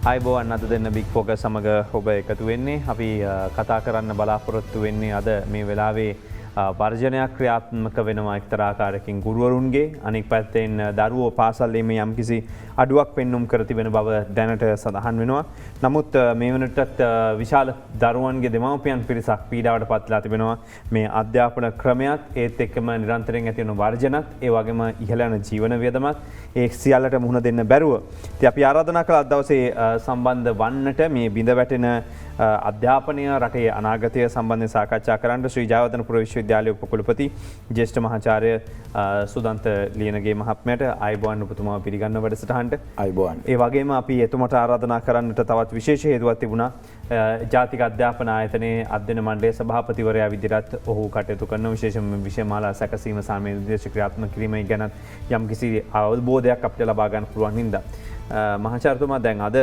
අයිබෝවන් අද දෙන්න බික් ෆෝක සමඟ ඔබ එකතු වෙන්නේ අපි කතා කරන්න බලාපොරොත්තු වෙන්නේ අද මේ වෙලාවේ වර්ජනයක් ක්‍රියාත්මක වෙනවා එක්තරාකාරකින් ගුරුවරුන්ගේ අනික් පැත්තෙන් දරුවෝ පාසල්ලීම යම්කිසි අඩුවක් පෙන්නුම් කර තිබෙන බව දැනට සඳහන් වෙනවා. නමුත් මේ වනටත් විශාල දරුවන්ගේ දෙමව්පියන් පිරිසක් පීඩාවට පත්ලා තිබෙනවා මේ අධ්‍යාපන ක්‍රමයක් ඒත් එක්කම නිරන්තරයෙන් ඇති වෙන වර්ජනත් ඒ වගේම ඉහළ යන ජීවන වියදමත් ඒ සියල්ලට මුහුණ දෙන්න බැරුව. ඉතින් අපි ආරාධනා කළා අද දවසේ සම්බන්ධ වන්නට මේ බිඳ වැටෙන අධ්‍යාපනය රටේ අනාගතය සම්බන්ධයෙන් සාකච්ඡා කරන්න ශ්‍රී ජයවර්ධනපුර විශ්වවිද්‍යාලයේ උපකුලපති ජ්‍යෙෂ්ඨ මහාචාර්ය සුදන්ත ලියනගේ මහත්මයාට අයිබෝවන් ඔබතුමාව පිළිගන්න වැඩසටහනට අයිබෝවන්. ඒ වගේම අපි එතුමට ආරාධනා කරන්නට තවත් විශේෂ හේතුවක් තිබුණා. ජාතික අධ්‍යාපන ආයතනයේ අධ්‍යයන මණ්ඩලයේ සභාපතිවරයා විදිහට ඔහු කටයුතු කරන විශේෂම විෂයමාලා සැකසීම සාමයේ නිර්දේශ ක්‍රියාත්මක කිරීමයි ගැන යම්කිසි අවබෝධයක් අපිට ලබා ගන්න පුළුවන් හින්දා මහාචාර්යතුමා දැන් අද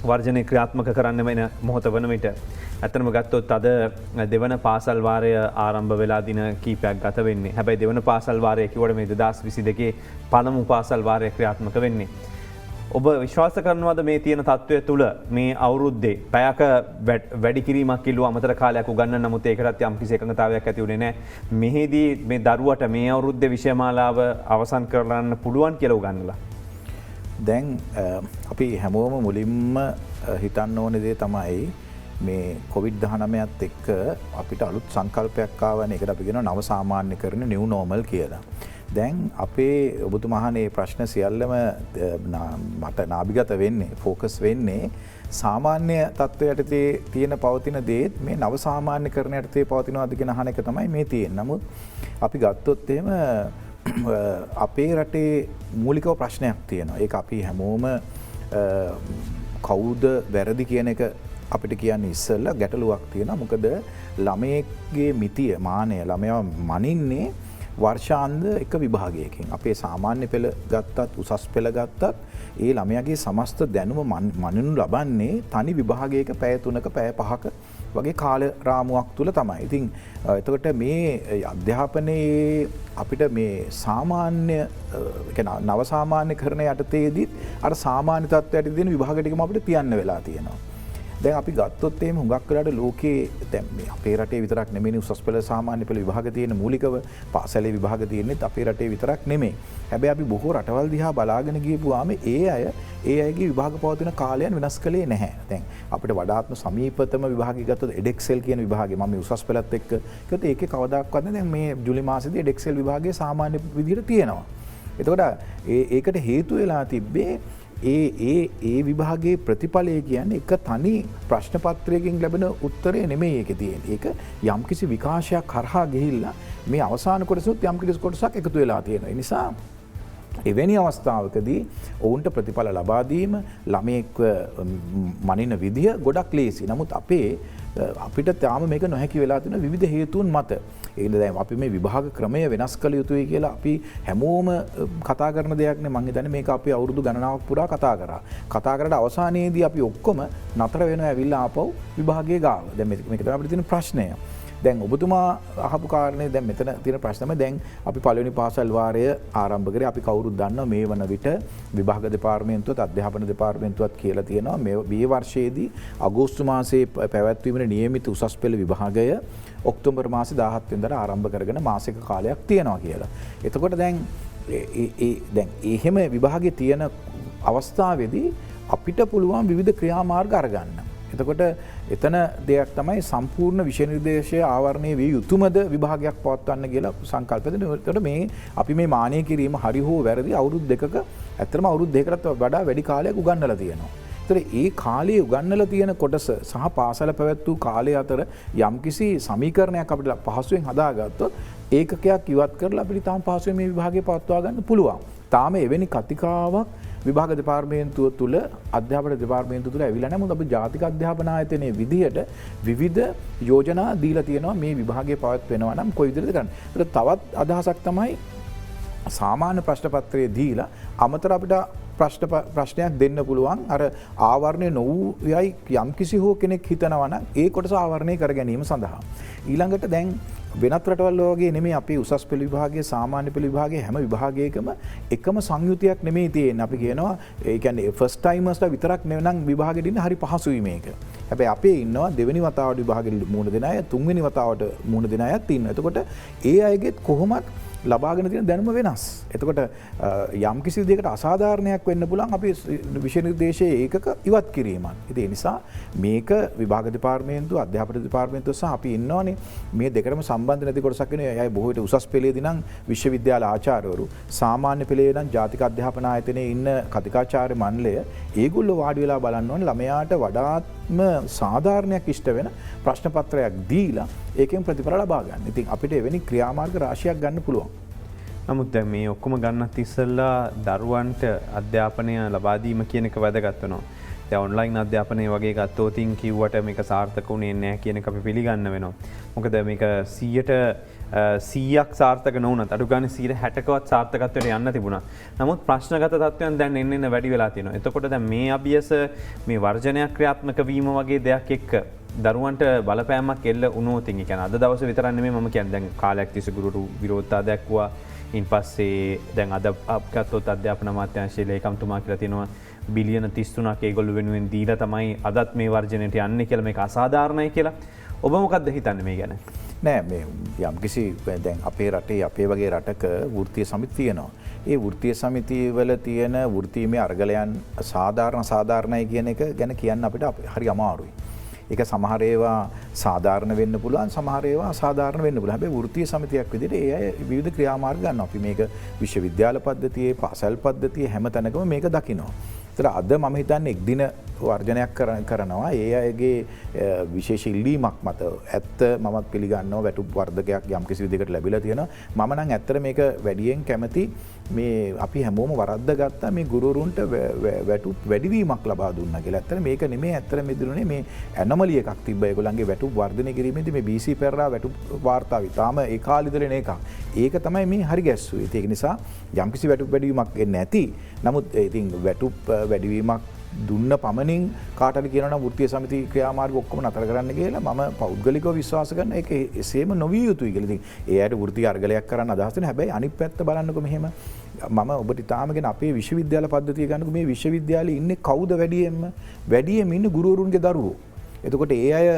වර්ජනය ක්‍රියාත්මක කරන්න වෙන මොහොත වන විට ඇතනම ගත්තොත් අද දෙවන පාසල් වාරය ආරම්භ වෙලා දින කීපයක් ගත වෙන්නේ. හැබැයි දෙවන පාසල් වාරය කිව්වට මේ 2022 පළමු පාසල් වාරය ක්‍රියාත්මක වෙන්නේ. ඔබ විශ්වාස කරනවද මේ තියෙන තත්ත්වය තුළ මේ අවුරුද්දේ පැයක වැඩි කිරීමක් කිල්ලුව අමතර කාලයක් උගන්න නමුත් ඒකටත් යම්කිසි එකඟතාවයක් ඇති වුණේ නැහැ. මෙහිදී මේ දරුවට මේ අවුරුද්දේ විෂයමාලාව අවසන් කරන්න පුළුවන් කියලා උගන්නලා. දැන් අපි හැමෝම මුලින්ම හිතන්න ඕන දේ තමයි මේ කොවිඩ්-19ත් එක්ක අපිට අලුත් සංකල්පයක් ආවනේ. ඒකට අපි කියනවා නව සාමාන්‍යකරණ නිව් නෝමල් කියලා. දැන් අපේ ඔබතුමාහනේ ප්‍රශ්න සියල්ලම මට නාභිගත වෙන්නේ ફોකස් වෙන්නේ සාමාන්‍ය තත්ත්වයට තියෙන පවතින දේත් මේ නව සාමාන්‍යකරණයට පවතිනවාද කියන අහන එක තමයි මේ තියෙන්නේ. නමුත් අපි ගත්තොත් එහෙම අපේ රටේ මූලිකව ප්‍රශ්නයක් තියෙනවා. ඒක අපි හැමෝම කවුද වැරදි කියන එක අපිට කියන්න ඉස්සෙල්ලා ගැටලුවක් තියෙනවා. මොකද ළමයෙක්ගේ මිතිය මානය ළමයා මනින්නේ වර්ෂාන්ද එක විභාගයකින්. අපේ සාමාන්‍ය පෙළ ගත්තත් උසස් පෙළ ගත්තත් ඒ ළමයාගේ සමස්ත දැනුම මනිනු ලබන්නේ තනි විභාගයක පැය 3ක පැය 5ක වගේ කාල රාමුවක් තුල තමයි. ඉතින් එතකොට මේ අධ්‍යාපනයේ අපිට මේ සාමාන්‍ය නව සාමාන්‍යකරණ යටතේදී අර සාමාන්‍ය තත්ත්වයට දෙන විභාග ටිකම අපිට තියන්න වෙලා තියෙනවා. දැන් අපි ගත්තොත් එහෙම හුඟක් වෙලාට ලෝකයේ දැන් මේ අපේ රටේ විතරක් නෙමෙයි උසස් පෙළ සාමාන්‍ය පෙළ විභාග තියෙන මූලිකව පාසලේ විභාග තියෙන්නේ අපේ රටේ විතරක් නෙමෙයි. හැබැයි අපි බොහෝ රටවල් දිහා බලාගෙන ගියපුවාම ඒ අයගේ විභාග පවතින කාලයන් වෙනස් කළේ නැහැ. දැන් අපිට වඩාත්ම සමීපතම විභාගය ගත්තොත් එඩෙක්සෙල් කියන විභාගය මම උසස් පෙළත් එක්ක කිව්වොත් ඒකේ කවදාක්වත් නැහැ. දැන් මේ ජූලි මාසෙදී එඩෙක්සෙල් විභාගයේ සාමාන්‍ය විදිහට තියෙනවා. එතකොට ඒකට හේතු වෙලා තිබ්බේ ඒ විභාගයේ ප්‍රතිඵලය කියන්නේ එක තනි ප්‍රශ්න පත්‍රයකින් ලැබෙන උත්තරය නෙමෙයි ඒකේ තියෙන්නේ. ඒක යම්කිසි විකාශයක් කරහා ගිහිල්ලා මේ අවසාන කොටසත් යම්කිසි කොටසක් එකතු වෙලා තියෙනවා. ඒ නිසා එවැනි අවස්ථාවකදී ඔවුන්ට ප්‍රතිඵල ලබා දීම ළමයෙක්ව මනින විදිය ගොඩක් ලේසි. නමුත් අපිට තාම මේක නොහැකි වෙලා තියෙන විවිධ හේතුන් මත. ඒකද දැන් අපි මේ විභාග ක්‍රමය වෙනස් කළ යුතුයි කියලා අපි හැමෝම කතා කරන දෙයක් නේ. මම හිතන්නේ මේක අපි අවුරුදු ගණනාවක් පුරා කතා කරා. කතා කරලා අවසානයේදී අපි ඔක්කොම නතර වෙනවා ඇවිල්ලා ආපහු විභාගයේ ගාව. දැන් මේක තමයි අපිට තියෙන ප්‍රශ්නය. දැන් ඔබතුමා අහපු කාරණේ දැන් මෙතන තියෙන ප්‍රශ්නම දැන් අපි පළවෙනි පාසල් වාරය ආරම්භ කරේ. අපි කවුරුත් දන්නවා මේ වන විට විභාග දෙපාර්තමේන්තුවත් අධ්‍යාපන දෙපාර්තමේන්තුවත් කියලා තියෙනවා මේ වර්ෂයේදී අගෝස්තු මාසයේ පැවැත්වීමේ නියමිත උසස් පෙළ විභාගය ඔක්තෝබර් මාසේ 17 වෙනිදාට ආරම්භ කරගෙන මාසික කාලයක් තියෙනවා කියලා. එතකොට දැන් එහෙම විභාගයේ තියෙන අවස්ථාවේදී අපිට පුළුවන් විවිධ ක්‍රියාමාර්ග අරගන්න. එතකොට එතන දෙයක් තමයි සම්පූර්ණ විෂය නිර්දේශය ආවරණය විය යුතුමද විභාගයක් පවත්වන්න කියලා සංකල්පද. එතකොට මේ අපි මේ මානය කිරීම හරි හෝ වැරදි අවුරුදු දෙකක ඇත්තටම අවුරුදු දෙකකට වඩා වැඩි කාලයක් උගන්වලා තියෙනවා. ඒතර ඒ කාලයේ උගන්වලා තියෙන කොටස සහ පාසල පැවැත් වූ කාලය අතර යම්කිසි සමීකරණයක් අපිට පහසුවෙන් හදාගත්තොත් ඒකකයක් ඉවත් කරලා අපිට තාම පහසුවෙන් මේ විභාගය පවත්වා ගන්න පුළුවන්. තාම එවැනි කතිකාවක් විභාග දෙපාර්තමේන්තුව තුළ අධ්‍යාපන දෙපාර්තමේන්තුව තුළ ඇවිල්ලා නැහැ. මොකද අපි ජාතික අධ්‍යාපන ආයතනයේ විදිහට විවිධ යෝජනා දීලා තියෙනවා මේ විභාගය පවත්වනවා නම් කොයි විදිහටද කරන්නේ. ඒකට තවත් අදහසක් තමයි සාමාන්‍ය ප්‍රශ්න පත්‍රයේ දීලා අමතර අපිට ප්‍රශ්නයක් දෙන්න පුළුවන් අර ආවරණය නොවූ යයි යම්කිසි හෝ කෙනෙක් හිතනවා නම් ඒ කොටස ආවරණය කර ගැනීම සඳහා. ඊළඟට දැන් වෙනත් රටවල් වගේ නෙමෙයි අපේ උසස් පෙළ විභාගයේ සාමාන්‍ය පෙළ විභාගයේ හැම විභාගයකම එකම සංයුතියක් නෙමෙයි තියෙන්නේ. අපි කියනවා ඒ කියන්නේ ෆස්ට් ටයිමර්ස්ලා විතරක් නෙවෙනම් විභාගෙට ඉන්න හරි පහසුයි මේක. හැබැයි අපේ ඉන්නවා දෙවෙනි වතාවට විභාගෙට මුහුණ දෙන අය, තුන්වෙනි වතාවට මුහුණ දෙන අයත් ඉන්නවා. එතකොට ඒ අයගෙත් කොහොමත් ලබාගෙන තියෙන දැනුම වෙනස්. එතකොට යම් කිසි විදිහකට අසාධාරණයක් වෙන්න පුළුවන් අපි විෂය නිර්දේශයේ ඒකක ඉවත් කිරීමක්. ඉතින් ඒ නිසා මේක විභාග දෙපාර්තමේන්තුව, අධ්‍යාපන දෙපාර්තමේන්තුව සහ අපි ඉන්නවනේ මේ දෙකටම සම්බන්ධ නැති කොටසක් වෙන අය බොහෝ විට උසස් පෙළේදී නම් විශ්වවිද්‍යාල ආචාර්යවරු, සාමාන්‍ය පෙළේ නම් ජාතික අධ්‍යාපන ආයතනයේ ඉන්න කතිකාචාර්ය මණ්ඩලය ඒගොල්ලෝ වාඩි වෙලා බලන්න ඕනේ ළමයාට වඩාත්ම සාධාරණයක් ඉෂ්ට වෙන ප්‍රශ්න පත්‍රයක් දීලා ඒකෙන් ප්‍රතිඵල ලබා ගන්න. ඉතින් අපිට එවැනි ක්‍රියාමාර්ග රාශියක් ගන්න පුළුවන්. නමුත් දැන් මේ ඔක්කොම ගන්නත් ඉස්සෙල්ලා දරුවන්ට අධ්‍යාපනය ලබා දීම කියන එක වැදගත් වෙනවා. දැන් ඔන්ලයින් අධ්‍යාපනය වගේ ගත්තොත් කිව්වට මේක සාර්ථක වුණේ නැහැ කියන එක අපි පිළිගන්න වෙනවා. මොකද මේක 100ක් සාර්ථක නොවුනත් අඩු ගානේ 60කවත් සාර්ථකත්වයට යන්න තිබුණා. නමුත් ප්‍රශ්නගත තත්ත්වයන් දැන් එන්න වැඩි වෙලා තියෙනවා. එතකොට දැන් මේ අභියස මේ වර්ජනයක් ක්‍රියාත්මක වීම වගේ දෙයක් එක්ක දරුවන්ට බලපෑමක් එල්ල වුණොත් ඒ කියන්නේ අද දවසේ විතරක් නෙමෙයි මම කියන්නේ දැන් කාලයක් තිස්සේ ගුරු විරෝධතා දැක්වුවා. ඉන් පස්සේ දැන් අද අපගතොත් අධ්‍යාපන අමාත්‍යාංශයේ ලේකම්තුමා කියලා තියෙනවා බිලියන 33ක් ඒගොල්ලෝ වෙනුවෙන් දීලා තමයි අදත් මේ වර්ජනයට යන්නේ කියලා මේක අසාධාරණයි කියලා. ඔබ මොකක්ද හිතන්නේ මේ ගැන? නෑ මේ යම්කිසි දැන් අපේ රටේ අපේ වගේ රටක වෘත්තීය සමිති තියෙනවා. ඒ වෘත්තීය සමිතිවල තියෙන වෘත්තීමේ අරගලයන් සාධාරණයි කියන එක ගැන කියන්න අපිට හරි අමාරුයි. ඒක සමහර ඒවා සාධාරණ වෙන්න පුළුවන්, සමහර ඒවා අසාධාරණ වෙන්න පුළුවන්. හැබැයි වෘත්තීය සමිතියක් විදිහට ඒ අය විවිධ ක්‍රියාමාර්ග ගන්නවා. අපි මේක විශ්වවිද්‍යාල පද්ධතියේ, පාසල් පද්ධතියේ හැම තැනකම මේක දකිනවා. ඒතර අද මම හිතන්නේ එක් දින වර්ජනයක් කරනවා. ඒ අයගේ විශේෂ ඉල්ලීමක් මත ඇත්ත මමත් පිළිගන්නවා වැටුප් වර්ධකයක් යම් කිසි විදිහකට ලැබිලා තියෙනවා. මම නම් ඇත්තට මේක වැඩියෙන් කැමති මේ අපි හැමෝම වරද්ද ගත්තා මේ ගුරුවරුන්ට වැටුප් වැඩිවීමක් ලබා දුන්නා කියලා. ඇත්තට මේක නෙමෙයි ඇත්තට මෙදිනුනේ මේ ඇනොමලි එකක් තිබ්බ ඒගොල්ලන්ගේ වැටුප් වර්ධනය කිරීමේදී මේ BC පෙරරා වැටුප් වාර්තාවයි. තාම ඒ කාලෙදල එන එකක්. ඒක තමයි මේ හරි ගැස්සුවේ. ඒක නිසා යම් කිසි වැටුප් වැඩිවීමක් එන්නේ නැති. නමුත් ඉතින් වැටුප් වැඩිවීමක් දුන්න පමණින් කාටද කියනවා නම් වෘත්තීය සමිති ක්‍රියාමාර්ග ඔක්කොම නතර කරන්න කියලා මම පෞද්ගලිකව විශ්වාස කරන ඒක එසේම නොවිය යුතුයි කියලා. ඉතින් ඒ අයට වෘත්තීය අර්ගලයක් කරන්න අදහස් වෙන හැබැයි අනිත් පැත්ත බලන්නකො මෙහෙම මම ඔබට තාමගෙන අපේ විශ්වවිද්‍යාල පද්ධතිය ගන්නකො මේ විශ්වවිද්‍යාලේ ඉන්නේ කවුද වැඩියෙන්ම ඉන්නේ ගුරුවරුන්ගේ දරුවෝ. එතකොට ඒ අය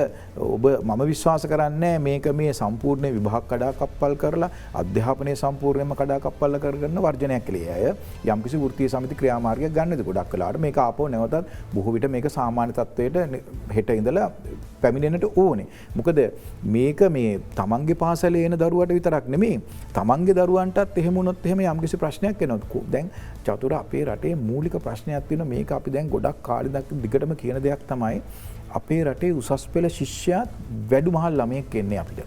මම විශ්වාස කරන්නේ මේක මේ සම්පූර්ණ විභාග කඩාකප්පල් කරලා අධ්‍යාපනයේ සම්පූර්ණයෙන්ම කඩාකප්පල් කරගන්න වර්ජනයක් කියලා. අය යම්කිසි වෘත්තීය සමිති ක්‍රියාමාර්ගයක් ගන්නද ගොඩක් වෙලාවට මේක ආපහු නැවතත් බොහෝ විට මේක සාමාන්‍ය තත්වයට හෙට ඉඳලා පැමිණෙන්නට ඕනේ. මොකද මේක මේ තමන්ගේ පාසලේ එන දරුවට විතරක් නෙමෙයි තමන්ගේ දරුවන්ටත් එහෙම වුණොත් එහෙම යම්කිසි ප්‍රශ්නයක් එනවා. දැන් චතුර අපේ රටේ මූලික ප්‍රශ්නයක් තියෙනවා. මේක අපි දැන් ගොඩක් කාලෙක දිගටම කියන දෙයක් තමයි අපේ රටේ උසස් පෙළ ශිෂ්‍යයාත් වැඩි මහල් ළමයෙක් එන්නේ අපිට.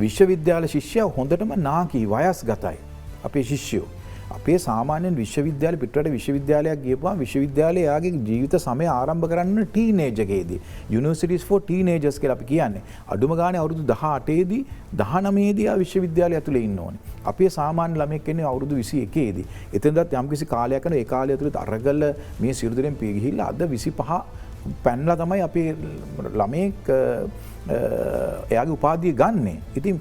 විශ්වවිද්‍යාල ශිෂ්‍යයා හොඳටම නාකී වයස්ගතයි. අපේ ශිෂ්‍යයෝ. අපේ සාමාන්‍යයෙන් විශ්වවිද්‍යාල පිටරට විශ්වවිද්‍යාලයක් ගියපුවාම විශ්වවිද්‍යාලයේ යාගේ ජීවිත සමය ආරම්භ කරන්න ටීනේජ් එකේදී. Universities for teenagers කියලා අපි කියන්නේ. අඩුම ගානේ අවුරුදු 18 දී 19 දී ආ විශ්වවිද්‍යාලය ඇතුලේ ඉන්න ඕනේ. අපේ සාමාන්‍ය ළමයෙක් එන්නේ අවුරුදු 21 දී. එතෙන්දත් යම්කිසි කාලයක් යන ඒ කාලය ඇතුළත අරගල මේ සියලු දෙනෙන් පිය ගිහිල්ලා අද 25 පැන්ලා තමයි අපේ ළමයෙක් එයාගේ උපාධිය ගන්නෙ. ඉතින්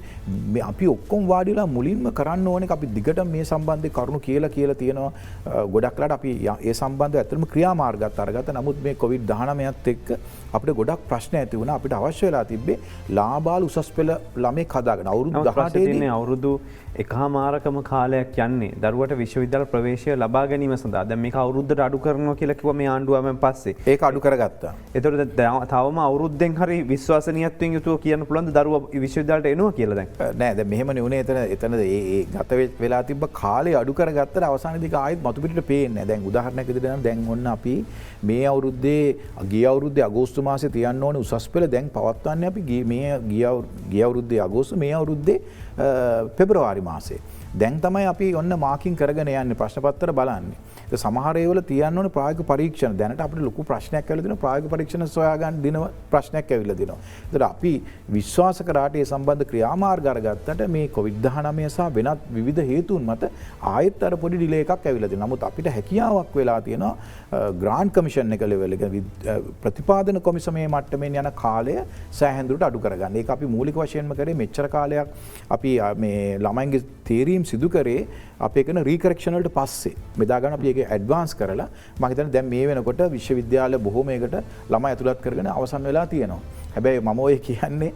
අපි ඔක්කොම වාඩිලා මුලින්ම කරන්න ඕනේ අපි දිගට මේ සම්බන්ධයෙන් කරුණු කියලා තියෙනවා. ගොඩක් වෙලාට අපි ඒ සම්බන්ධව ඇත්තටම ක්‍රියාමාර්ගات අරගත්තා. නමුත් මේ COVID-19ත් එක්ක අපිට ගොඩක් ප්‍රශ්න ඇති වුණා. අපිට අවශ්‍ය වෙලා තිබ්බේ ලාබාල උසස් පෙළ ළමෙක් හදාගෙන අවුරුදු 18 දී අවුරුදු එකහමාරකම කාලයක් යන්නේ දරුවට විශ්වවිද්‍යාල ප්‍රවේශය ලබා ගැනීම සඳහා. දැන් මේක අවුරුද්දට අඩු කරනවා කියලා කිව්වා මේ ආණ්ඩුවම පස්සේ. ඒක අඩු කරගත්තා. ඒතකොට තවම අවුරුද්දෙන් හරි විශ්වාසනීයත්වයෙන් යුතුව කියන්න පුළුවන්ද දරුවා විශ්වවිද්‍යාලයට එනවා කියලා දැන්? නෑ දැන් මෙහෙමනේ උනේ එතන ඒ ගත වෙලා තිබ්බ කාලේ අඩු කරගත්තට අවසානයේදී ආයෙත් මතු පිටට පේන්නේ නෑ. දැන් උදාහරණයක් විදිහට නම් දැන් ඔන්න අපි මේ අවුරුද්දේ ගිය අවුරුද්දේ අගෝස්තු මාසේ තියන්න ඕනේ උසස් පෙළ දැන් පවත්වන්නේ අපි ගිය අවුරුද්දේ අගෝස්තු මේ අවුරුද්දේ පෙබරවාරි මාසේ. දැන් තමයි අපි ඔන්න මාකින් කරගෙන යන්නේ ප්‍රශ්න පත්‍ර බලන්නේ. සමහර ඒවල තියන්න ඕනේ ප්‍රායෝගික පරීක්ෂණ. දැනට අපිට ලොකු ප්‍රශ්නයක් ඇවිල්ලා දිනවා ප්‍රායෝගික පරීක්ෂණ සොයා ගන්න දින ප්‍රශ්නයක් ඇවිල්ලා දිනවා. ඒතර එතකොට අපි විශ්වාස කරාට ඒ සම්බන්ධ ක්‍රියාමාර්ග අරගත්තට මේ COVID-19 සහ වෙනත් විවිධ හේතුන් මත ආයෙත් අර පොඩි ඩිලේ එකක් ඇවිල්ලා තියෙනවා. නමුත් අපිට හැකියාවක් වෙලා තියෙනවා ග්‍රාන්ට් කමිෂන් එක ලෙවල් එක ප්‍රතිපාදන කොමිසමේ මට්ටමින් යන කාලය සෑහෙන දුරට අඩු කරගන්න. ඒක අපි මූලික වශයෙන්ම කරේ මෙච්චර කාලයක් අපි මේ ළමයින්ගේ තීරීම් සිදු කරේ අපේ කරන රීකරෙක්ෂන් වලට පස්සේ. මෙදා ගන්න අපි ඒක ඇඩ්වාන්ස් කරලා මම හිතන්නේ දැන් මේ වෙනකොට විශ්වවිද්‍යාල බොහෝමයකට ළමයි ඇතුළත් කරගෙන අවසන් වෙලා තියෙනවා. හැබැයි මම ඔය කියන්නේ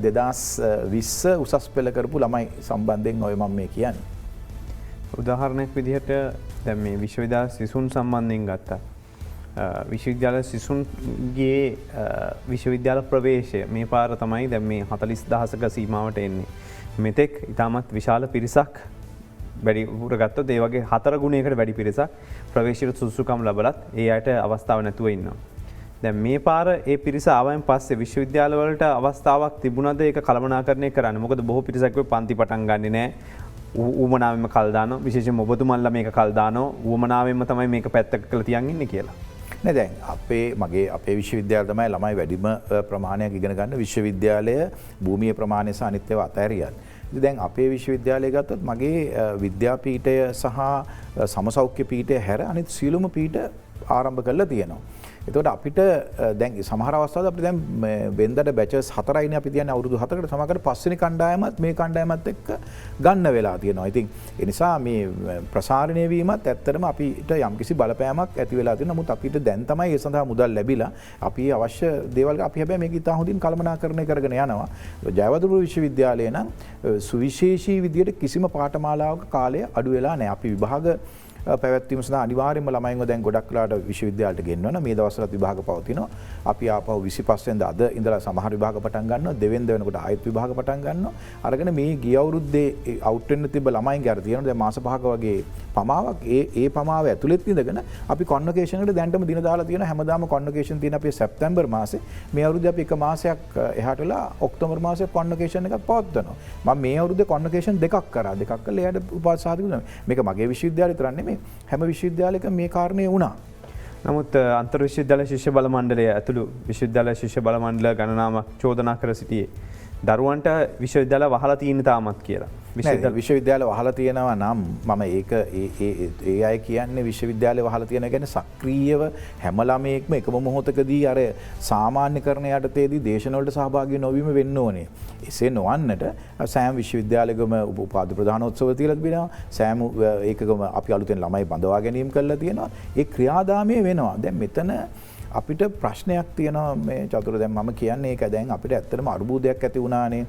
2020 උසස් පෙළ කරපු ළමයි සම්බන්ධයෙන් ඔය මම මේ කියන්නේ. උදාහරණයක් විදිහට දැන් මේ විශ්වවිද්‍යාල සිසුන් සම්බන්ධයෙන් ගත්තා. විශ්වවිද්‍යාල සිසුන්ගේ විශ්වවිද්‍යාල ප්‍රවේශය මේ පාර තමයි දැන් මේ 40,000ක සීමාවට එන්නේ. මෙතෙක් ඉතාමත් විශාල පිරිසක් වැඩිපුර ගත්තොත් ඒ වගේ 4 ගුණයකට වැඩි පිරිසක් ප්‍රවේශයට සුදුසුකම් ලැබලත් ඒ අයට අවස්ථාව නැතුව ඉන්නවා. දැන් මේ පාර ඒ පිරිස ආවයින් පස්සේ විශ්වවිද්‍යාල වලට අවස්ථාවක් තිබුණාද ඒක කළමනාකරණය කරන්න? මොකද බොහෝ පිරිසක් වෙ පන්ති පටන් ගන්නේ නැහැ. ඌමනාවෙන්ම කල් දානවා. විශේෂයෙන්ම ඔබතුමන්ලා මේක කල් දානවා. ඌමනාවෙන්ම තමයි මේක පැත්තක කරලා තියන් ඉන්නේ කියලා. නෑ දැන් අපේ විශ්වවිද්‍යාල තමයි ළමයි වැඩිම ප්‍රමාණයක් ඉගෙන ගන්න විශ්වවිද්‍යාලය භූමියේ ප්‍රමාණය සහ අනිත් ඒවා අතහැරියත්. දැන් අපේ විශ්වවිද්‍යාලය ගත්තොත් මගේ විද්‍යාපීඨය සහ සමසෞඛ්‍ය පීඨය හැර අනිත් සියලුම පීඨ ආරම්භ කරලා තියෙනවා. එතකොට අපිට දැන් සමහර අවස්ථාවල අපිට දැන් වෙන්දට බැචස් 4යිනේ අපි තියන්නේ අවුරුදු 4කට සමහරකට පස්වෙනි කණ්ඩායමත් මේ කණ්ඩායමත් එක්ක ගන්න වෙලා තියෙනවා. ඉතින් ඒ නිසා මේ ප්‍රසාරණය වීමත් ඇත්තටම අපිට යම්කිසි බලපෑමක් ඇති වෙලා තියෙනවා. නමුත් අපිට දැන් තමයි ඒ සඳහා මුදල් ලැබිලා අපි අවශ්‍ය දේවල් අපි හැබැයි මේක ඉතා හොඳින් කළමනාකරණය කරගෙන යනවා. ජයවර්ධන විශ්වවිද්‍යාලය නම් සුවිශේෂී විදියට කිසිම පාඨමාලාවක කාලය අඩු වෙලා නැහැ. අපි විභාග පැවැත්වීම සඳහා අනිවාර්යයෙන්ම ළමයින්ව දැන් ගොඩක් වෙලාට විශ්වවිද්‍යාලයට ගෙන්වනවා. මේ දවස්වලත් විභාග පවතිනවා. අපි ආපහු 25 වෙනිදා අද ඉඳලා සමහර විභාග පටන් ගන්නවා. දෙවෙනිදා වෙනකොට ආයෙත් විභාග පටන් ගන්නවා. අරගෙන මේ ගිය අවුරුද්දේ අවුට් වෙන්න තිබ්බ ළමයින්ගේ අර තියෙනවා දැන් මාස 5ක වගේ පමාවක් ඒ පමාව ඇතුළෙත් ඉඳගෙන අපි කොන්වොකේෂන් එකට දැන්ටම දින දාලා තියෙනවා. හැමදාම කොන්වොකේෂන් තියෙන අපේ සැප්තැම්බර් මාසේ. මේ අවුරුද්දේ අපි එක මාසයක් එහාට වෙලා ඔක්තෝබර් මාසේ කොන්වොකේෂන් එකක් පවත්වනවා. මම මේ අවුරුද්දේ කොන්වොකේෂන් දෙකක් කරා. දෙකක් කළා එයාට උපාසාධක දුන්නා. මේක මගේ විශ්වවිද්‍යාලය විතරක් නෙමෙයි. හැම විශ්වවිද්‍යාලයක මේ කාරණේ වුණා. නමුත් අන්තර් විශ්වවිද්‍යාල ශිෂ්‍ය බල මණ්ඩලය ඇතුළු විශ්වවිද්‍යාල ශිෂ්‍ය බල මණ්ඩල ගණනාවක් චෝදනා කර සිටියේ දරුවන්ට විශ්වවිද්‍යාල වහලා තියෙන තාමත් කියලා. විශ්වවිද්‍යාල වහලා තියෙනවා නම් මම ඒක ඒ අය කියන්නේ විශ්වවිද්‍යාලය වහලා තියෙන කියන්නේ සක්‍රීයව හැම ළමයෙක්ම එකම මොහොතකදී අර සාමාන්‍යකරණ යටතේදී දේශන වලට සහභාගී නොවීම වෙන්න ඕනේ. එසේ නොවන්නට සෑම විශ්වවිද්‍යාලයකම උපාධි ප්‍රදානෝත්සව තියලා තිබෙනවා. සෑම ඒකකම අපි අලුතෙන් ළමයි බඳවා ගැනීම කරලා තියෙනවා. ඒ ක්‍රියාදාමයේ වෙනවා. දැන් මෙතන අපිට ප්‍රශ්නයක් තියෙනවා මේ චතුර දැන් මම කියන්නේ ඒක දැන් අපිට ඇත්තටම අර්බුදයක් ඇති වුණානේ.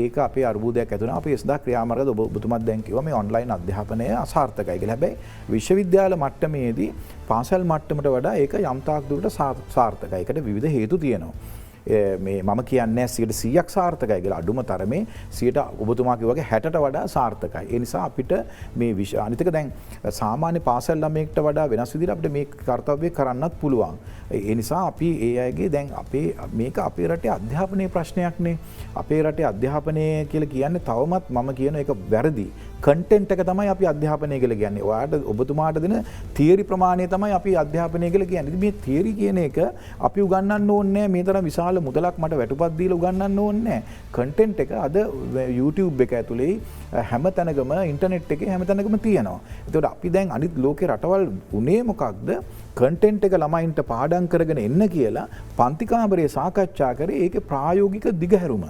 ඒක අපේ අර්බුදයක් ඇති වුණා. අපි ඒ සඳහා ක්‍රියාමාර්ග ඔබතුමත් දැන් කිව්වා මේ ඔන්ලයින් අධ්‍යාපනය අසාර්ථකයි කියලා. හැබැයි විශ්වවිද්‍යාල මට්ටමේදී පාසල් මට්ටමට වඩා ඒක යම් තාක් දුරට සාර්ථකයි. ඒකට විවිධ හේතු තියෙනවා. මේ මම කියන්නේ 100%ක් සාර්ථකයි කියලා. අඩුම තරමේ 100ට ඔබතුමා කිව්වාගේ 60ට වඩා සාර්ථකයි. ඒ නිසා අපිට මේ අනිතක දැන් සාමාන්‍ය පාසල් ළමයෙක්ට වඩා වෙනස් විදිහට අපිට මේ කාර්යය කරන්නත් පුළුවන්. ඒ නිසා අපි ඒ අයගේ දැන් මේක අපේ රටේ අධ්‍යාපනයේ ප්‍රශ්නයක්නේ. අපේ රටේ අධ්‍යාපනය කියලා කියන්නේ තවමත් මම කියන එක වැරදි. කන්ටෙන්ට් එක තමයි අපි අධ්‍යාපනය කියලා කියන්නේ. ඔයාට ඔබතුමාට දෙන තියරි ප්‍රමාණය තමයි අපි අධ්‍යාපනය කියලා කියන්නේ. ඉතින් මේ තියරි කියන එක අපි උගන්වන්න ඕනේ මේ තරම් විශාල මුදලක් මට වැටුපත් දීලා උගන්වන්න ඕනේ. කන්ටෙන්ට් එක අද YouTube එක ඇතුලේ හැම තැනකම ඉන්ටර්නෙට් එකේ හැම තැනකම තියෙනවා. ඒතකොට අපි දැන් අනිත් ලෝකේ රටවල් උනේ මොකක්ද? කන්ටෙන්ට් එක ළමයින්ට පාඩම් කරගෙන එන්න කියලා පන්ති කාමරයේ සාකච්ඡා කරේ ඒකේ ප්‍රායෝගික දිගහැරුම.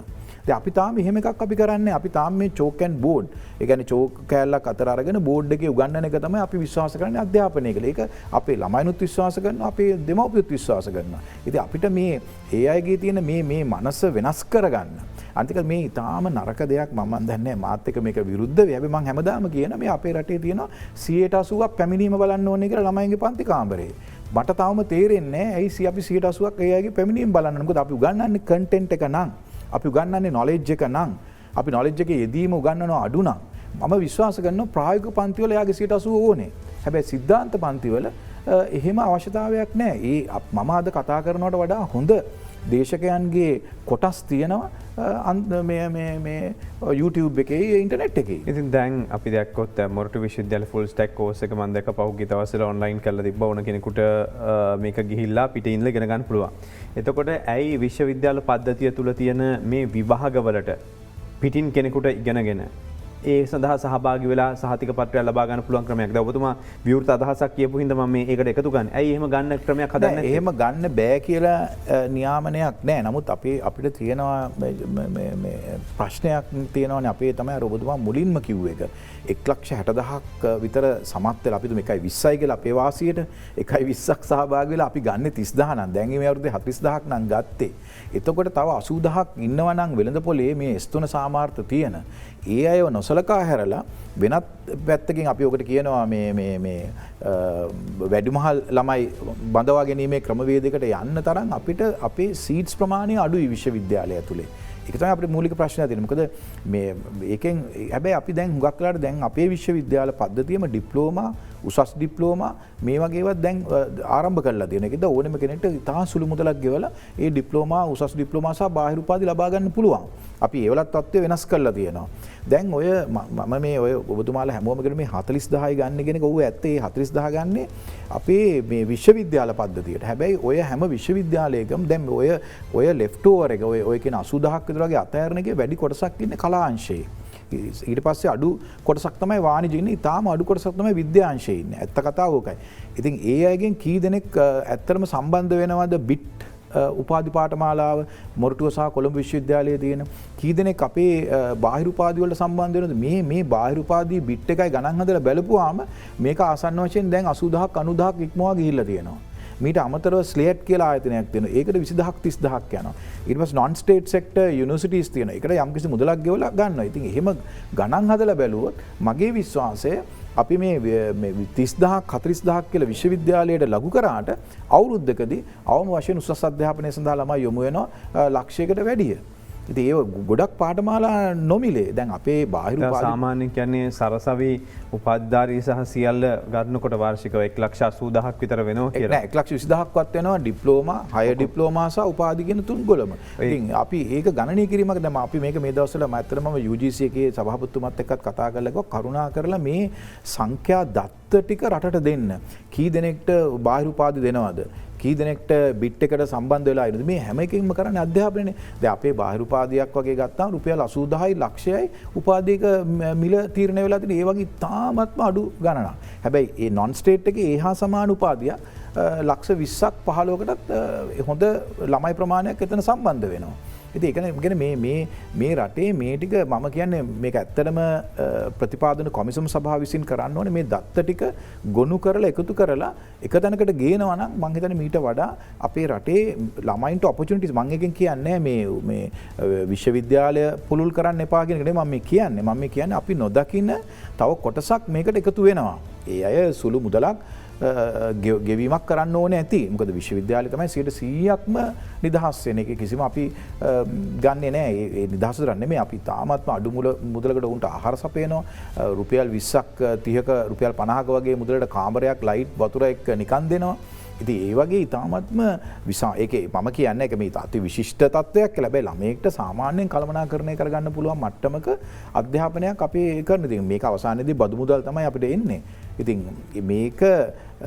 අපි තාම එහෙම එකක් අපි කරන්නේ. අපි තාම මේ චෝක් ඇන්ඩ් බෝඩ්, ඒ කියන්නේ චෝක් කෑල්ලක් අතර අරගෙන බෝඩ් එකේ උගන්වන එක තමයි අපි විශ්වාස කරන්නේ අධ්‍යාපනය කියලා. ඒක අපේ ළමයිනුත් විශ්වාස කරනවා, අපේ දෙමව්පියොත් විශ්වාස කරනවා. ඉතින් අපිට මේ ඒ අයගේ තියෙන මේ මනස වෙනස් කරගන්න. අන්තික මේ ඊටාම නරක දෙයක් මම දන්නේ මාත් එක්ක මේක විරුද්ධ වෙයි. හැබැයි මම හැමදාම කියන මේ අපේ රටේ තියෙන 80%ක් පැමිණීම බලන්න ඕනේ කියලා ළමයින්ගේ පන්ති කාමරේ. මට තාම තේරෙන්නේ නැහැ ඇයි අපි 80%ක් ඒ අයගේ පැමිණීම බලන්න. මොකද අපි උගන්වන්නේ කන්ටෙන්ට් එක නම්, අපි උගන්වන්නේ නොලෙජ් එක නම්, අපි නොලෙජ් එකේ යෙදීම උගන්වනවා අඩු නම් මම විශ්වාස කරනවා ප්‍රායෝගික පන්තිවල එයාගේ 80% ඕනේ. හැබැයි සිද්ධාන්ත පන්තිවල එහෙම අවශ්‍යතාවයක් නැහැ. මම අද කතා කරනවට වඩා හොඳ දේශකයන්ගේ කොටස් තියෙනවා YouTube එකේ ඉන්ටර්නෙට් එකේ. ඉතින් දැන් අපි දැක්කොත් මොරටු විශ්වවිද්‍යාල ෆුල් ස්ටැක් කෝස් එක මම දැක්ක පහුගිය දවස්වල ඔන්ලයින් කරලා තිබ්බා ඕන කෙනෙකුට මේක ගිහිල්ලා පිටින් ඉඳලා ඉගෙන ගන්න පුළුවන්. එතකොට ඇයි විශ්වවිද්‍යාල පද්ධතිය තුල තියෙන මේ විභාගවලට පිටින් කෙනෙකුට ඉගෙනගෙන ඒ සඳහා සහභාගී වෙලා සහතික පත්‍රයක් ලබා ගන්න පුළුවන් ක්‍රමයක්. දැන් ඔබතුමා විවෘත අදහසක් කියපු හින්දා මම මේකට එකතු ගන්න. ඇයි එහෙම ගන්න ක්‍රමයක් හදන්නේ නැත්තේ? එහෙම ගන්න බෑ කියලා නියාමනයක් නැහැ. නමුත් අපිට තියෙනවා මේ ප්‍රශ්නයක් තියෙනවානේ. අපේ තමයි අර ඔබතුමා මුලින්ම කිව්ව එක. 1,60,000ක් විතර සමත් වෙලා අපි තුම 1,20යි කියලා අපේ වාසියට 1,20ක් සහභාගී වෙලා අපි ගන්න 30,000 නම් දැන් මේ අවුරුද්දේ 40,000ක් නම් ගත්තේ. එතකොට තව 80,000ක් ඉන්නවා නම් වෙළඳ පොලේ මේ S3 සාමාර්ථ තියෙන. ඒ අයව නොසලකා හැරලා වෙනත් පැත්තකින් අපි ඔකට කියනවා මේ වැඩිමහල් ළමයි බඳවා ගැනීමේ ක්‍රමවේදයකට යන්න තරම් අපිට අපේ සීට්ස් ප්‍රමාණය අඩුයි විශ්වවිද්‍යාලය ඇතුලේ. ඒක තමයි අපේ මූලික ප්‍රශ්නය තියෙන්නේ. මොකද මේ ඒකෙන් හැබැයි අපි දැන් හුඟක් වෙලාට දැන් අපේ විශ්වවිද්‍යාල පද්ධතියම ඩිප්ලෝමා උසස් ඩිප්ලෝමා මේ වගේ ඒවා දැන් ආරම්භ කරලා තියෙනවා. ඒකද ඕනෙම කෙනෙක්ට ඉතා සුළු මුදලක් ගෙවලා ඒ ඩිප්ලෝමා උසස් ඩිප්ලෝමා සහ බාහිර උපාධි ලබා ගන්න පුළුවන්. අපි ඒවලත් තත්ත්වය වෙනස් කරලා තියෙනවා. දැන් ඔය මම මේ ඔය ඔබතුමාලා හැමෝම කියන මේ 40000යි ගන්න කෙනෙක් ඔව් ඇත්තේ 40000 ගන්නේ අපේ මේ විශ්වවිද්‍යාල පද්ධතියට. හැබැයි ඔය හැම විශ්වවිද්‍යාලයකම දැන් ඔය ලෙෆ්ට් ඕවර් එක ඔය කියන 80000ක් විතර වගේ අතෑරන එකේ වැඩි කොටසක් ඉන්නේ කලා අංශයේ. ඊට පස්සේ අඩු කොටසක් තමයි වාණිජ ඉන්නේ. ඊටාම අඩු කොටසක් තමයි විද්‍යාංශයේ ඉන්නේ. ඇත්ත කතාව ඕකයි. ඉතින් ඒ අයගෙන් කී දෙනෙක් ඇත්තටම සම්බන්ධ වෙනවද බිට් උපාධි පාඨමාලාව මොරටුව සහ කොළඹ විශ්වවිද්‍යාලයේ තියෙන කී දෙනෙක් අපේ බාහිර උපාධි වලට සම්බන්ධ වෙනවද? මේ බාහිර උපාධි බිට් එකයි ගණන් හදලා බලපුවාම මේක ආසන්න වශයෙන් දැන් 80000ක් 90000ක් ඉක්මවා ගිහිල්ලා තියෙනවා. මීට අමතරව ස්ලේට් කියලා ආයතනයක් තියෙනවා. ඒකට 20000ක් 30000ක් යනවා. ඊට පස්සේ non state sector universities තියෙනවා. ඒකට යම්කිසි මුදලක් ගෙවලා ගන්නවා. ඉතින් එහෙම ගණන් හදලා බැලුවොත් මගේ විශ්වාසය අපි මේ 30000ක් 40000ක් කියලා විශ්වවිද්‍යාලයට ලඝු කරාට අවුරුද්දකදී අවම වශයෙන් උසස් අධ්‍යාපනය සඳහා ළමයි යොමු වෙනවා ලක්ෂයකට වැඩිය. ඉතින් ඒ ගොඩක් පාඨමාලා නොමිලේ. දැන් අපේ බාහිර උපාධි සාමාන්‍යයෙන් කියන්නේ සරසවි උපාධිධාරී සහ සියල්ල ගන්නකොට වාර්ෂිකව 1,80,000ක් විතර වෙනවා කියලා. නෑ 1,20,000ක්වත් වෙනවා ඩිප්ලෝමා, හයර් ඩිප්ලෝමා සහ උපාධි කියන තුන් ගොල්ලම. ඉතින් අපි ඒක ගණනය කිරීමක් දැන් අපි මේක මේ දවස්වල මම ඇත්තටම UGC එකේ සභාපතිතුමත් එක්කත් කතා කරලා කිව්වා කරුණා කරලා මේ සංඛ්‍යා දත්ත ටික රටට දෙන්න. කී දෙනෙක්ට බාහිර උපාධි දෙනවද? කී දෙනෙක්ට බිට් එකට සම්බන්ධ වෙලා ඉන්නද? මේ හැම එකකින්ම කරන්නේ අධ්‍යාපනයනේ. දැන් අපේ බාහිර උපාධියක් වගේ ගත්තාම රුපියල් 80000යි ලක්ෂයයි උපාධියක මිල තීරණය වෙලා තියෙන. ඒ වගේ තාමත්ම අඩු ගණනක්. හැබැයි ඒ non state එකේ ඒහා සමාන උපාධියක් ලක්ෂ 20ක් 15කටත් හොඳ ළමයි ප්‍රමාණයක් එතන සම්බන්ධ වෙනවා. ඉතින් ඒක කියන්නේ මේ රටේ මේ ටික මම කියන්නේ මේක ඇත්තටම ප්‍රතිපාදන කොමිසම සභාව විසින් කරන්න ඕනේ මේ දත්ත ටික ගොනු කරලා එකතු කරලා එක තැනකට ගේනවා නම් මම හිතන්නේ මීට වඩා අපේ රටේ ළමයින්ට ඔපචුනිටිස් මම එකෙන් කියන්නේ මේ විශ්වවිද්‍යාලය පුලුල් කරන්න එපා කියන එක නෙමෙයි මම කියන්නේ අපි නොදකින තව කොටසක් මේකට එකතු වෙනවා. ඒ අය සුළු මුදලක් ගෙවීමක් කරන්න ඕනේ ඇති. මොකද විශ්වවිද්‍යාලය තමයි 100%ක්ම නිදහස් වෙන එක. කිසිම අපි ගන්නෙ නෑ. ඒ නිදහස දරන්නේ නෙමෙයි. අපි තාමත්ම අඩු මුදලකට උන්ට ආහාර සපයනවා. රුපියල් 20ක් 30ක රුපියල් 50ක වගේ මුදලට කාමරයක් ලයිට් වතුර එක්ක නිකන් දෙනවා. ඉතින් ඒ වගේ තාමත්ම ඒකේ මම කියන්නේ ඒක මේ අති විශිෂ්ට තත්වයක් කියලා. හැබැයි ළමයෙක්ට සාමාන්‍යයෙන් කළමනාකරණය කරගන්න පුළුවන් මට්ටමක අධ්‍යාපනයක් අපි කරන. ඉතින් මේක අවසානයේදී බදු මුදල් තමයි අපිට එන්නේ. ඉතින් මේක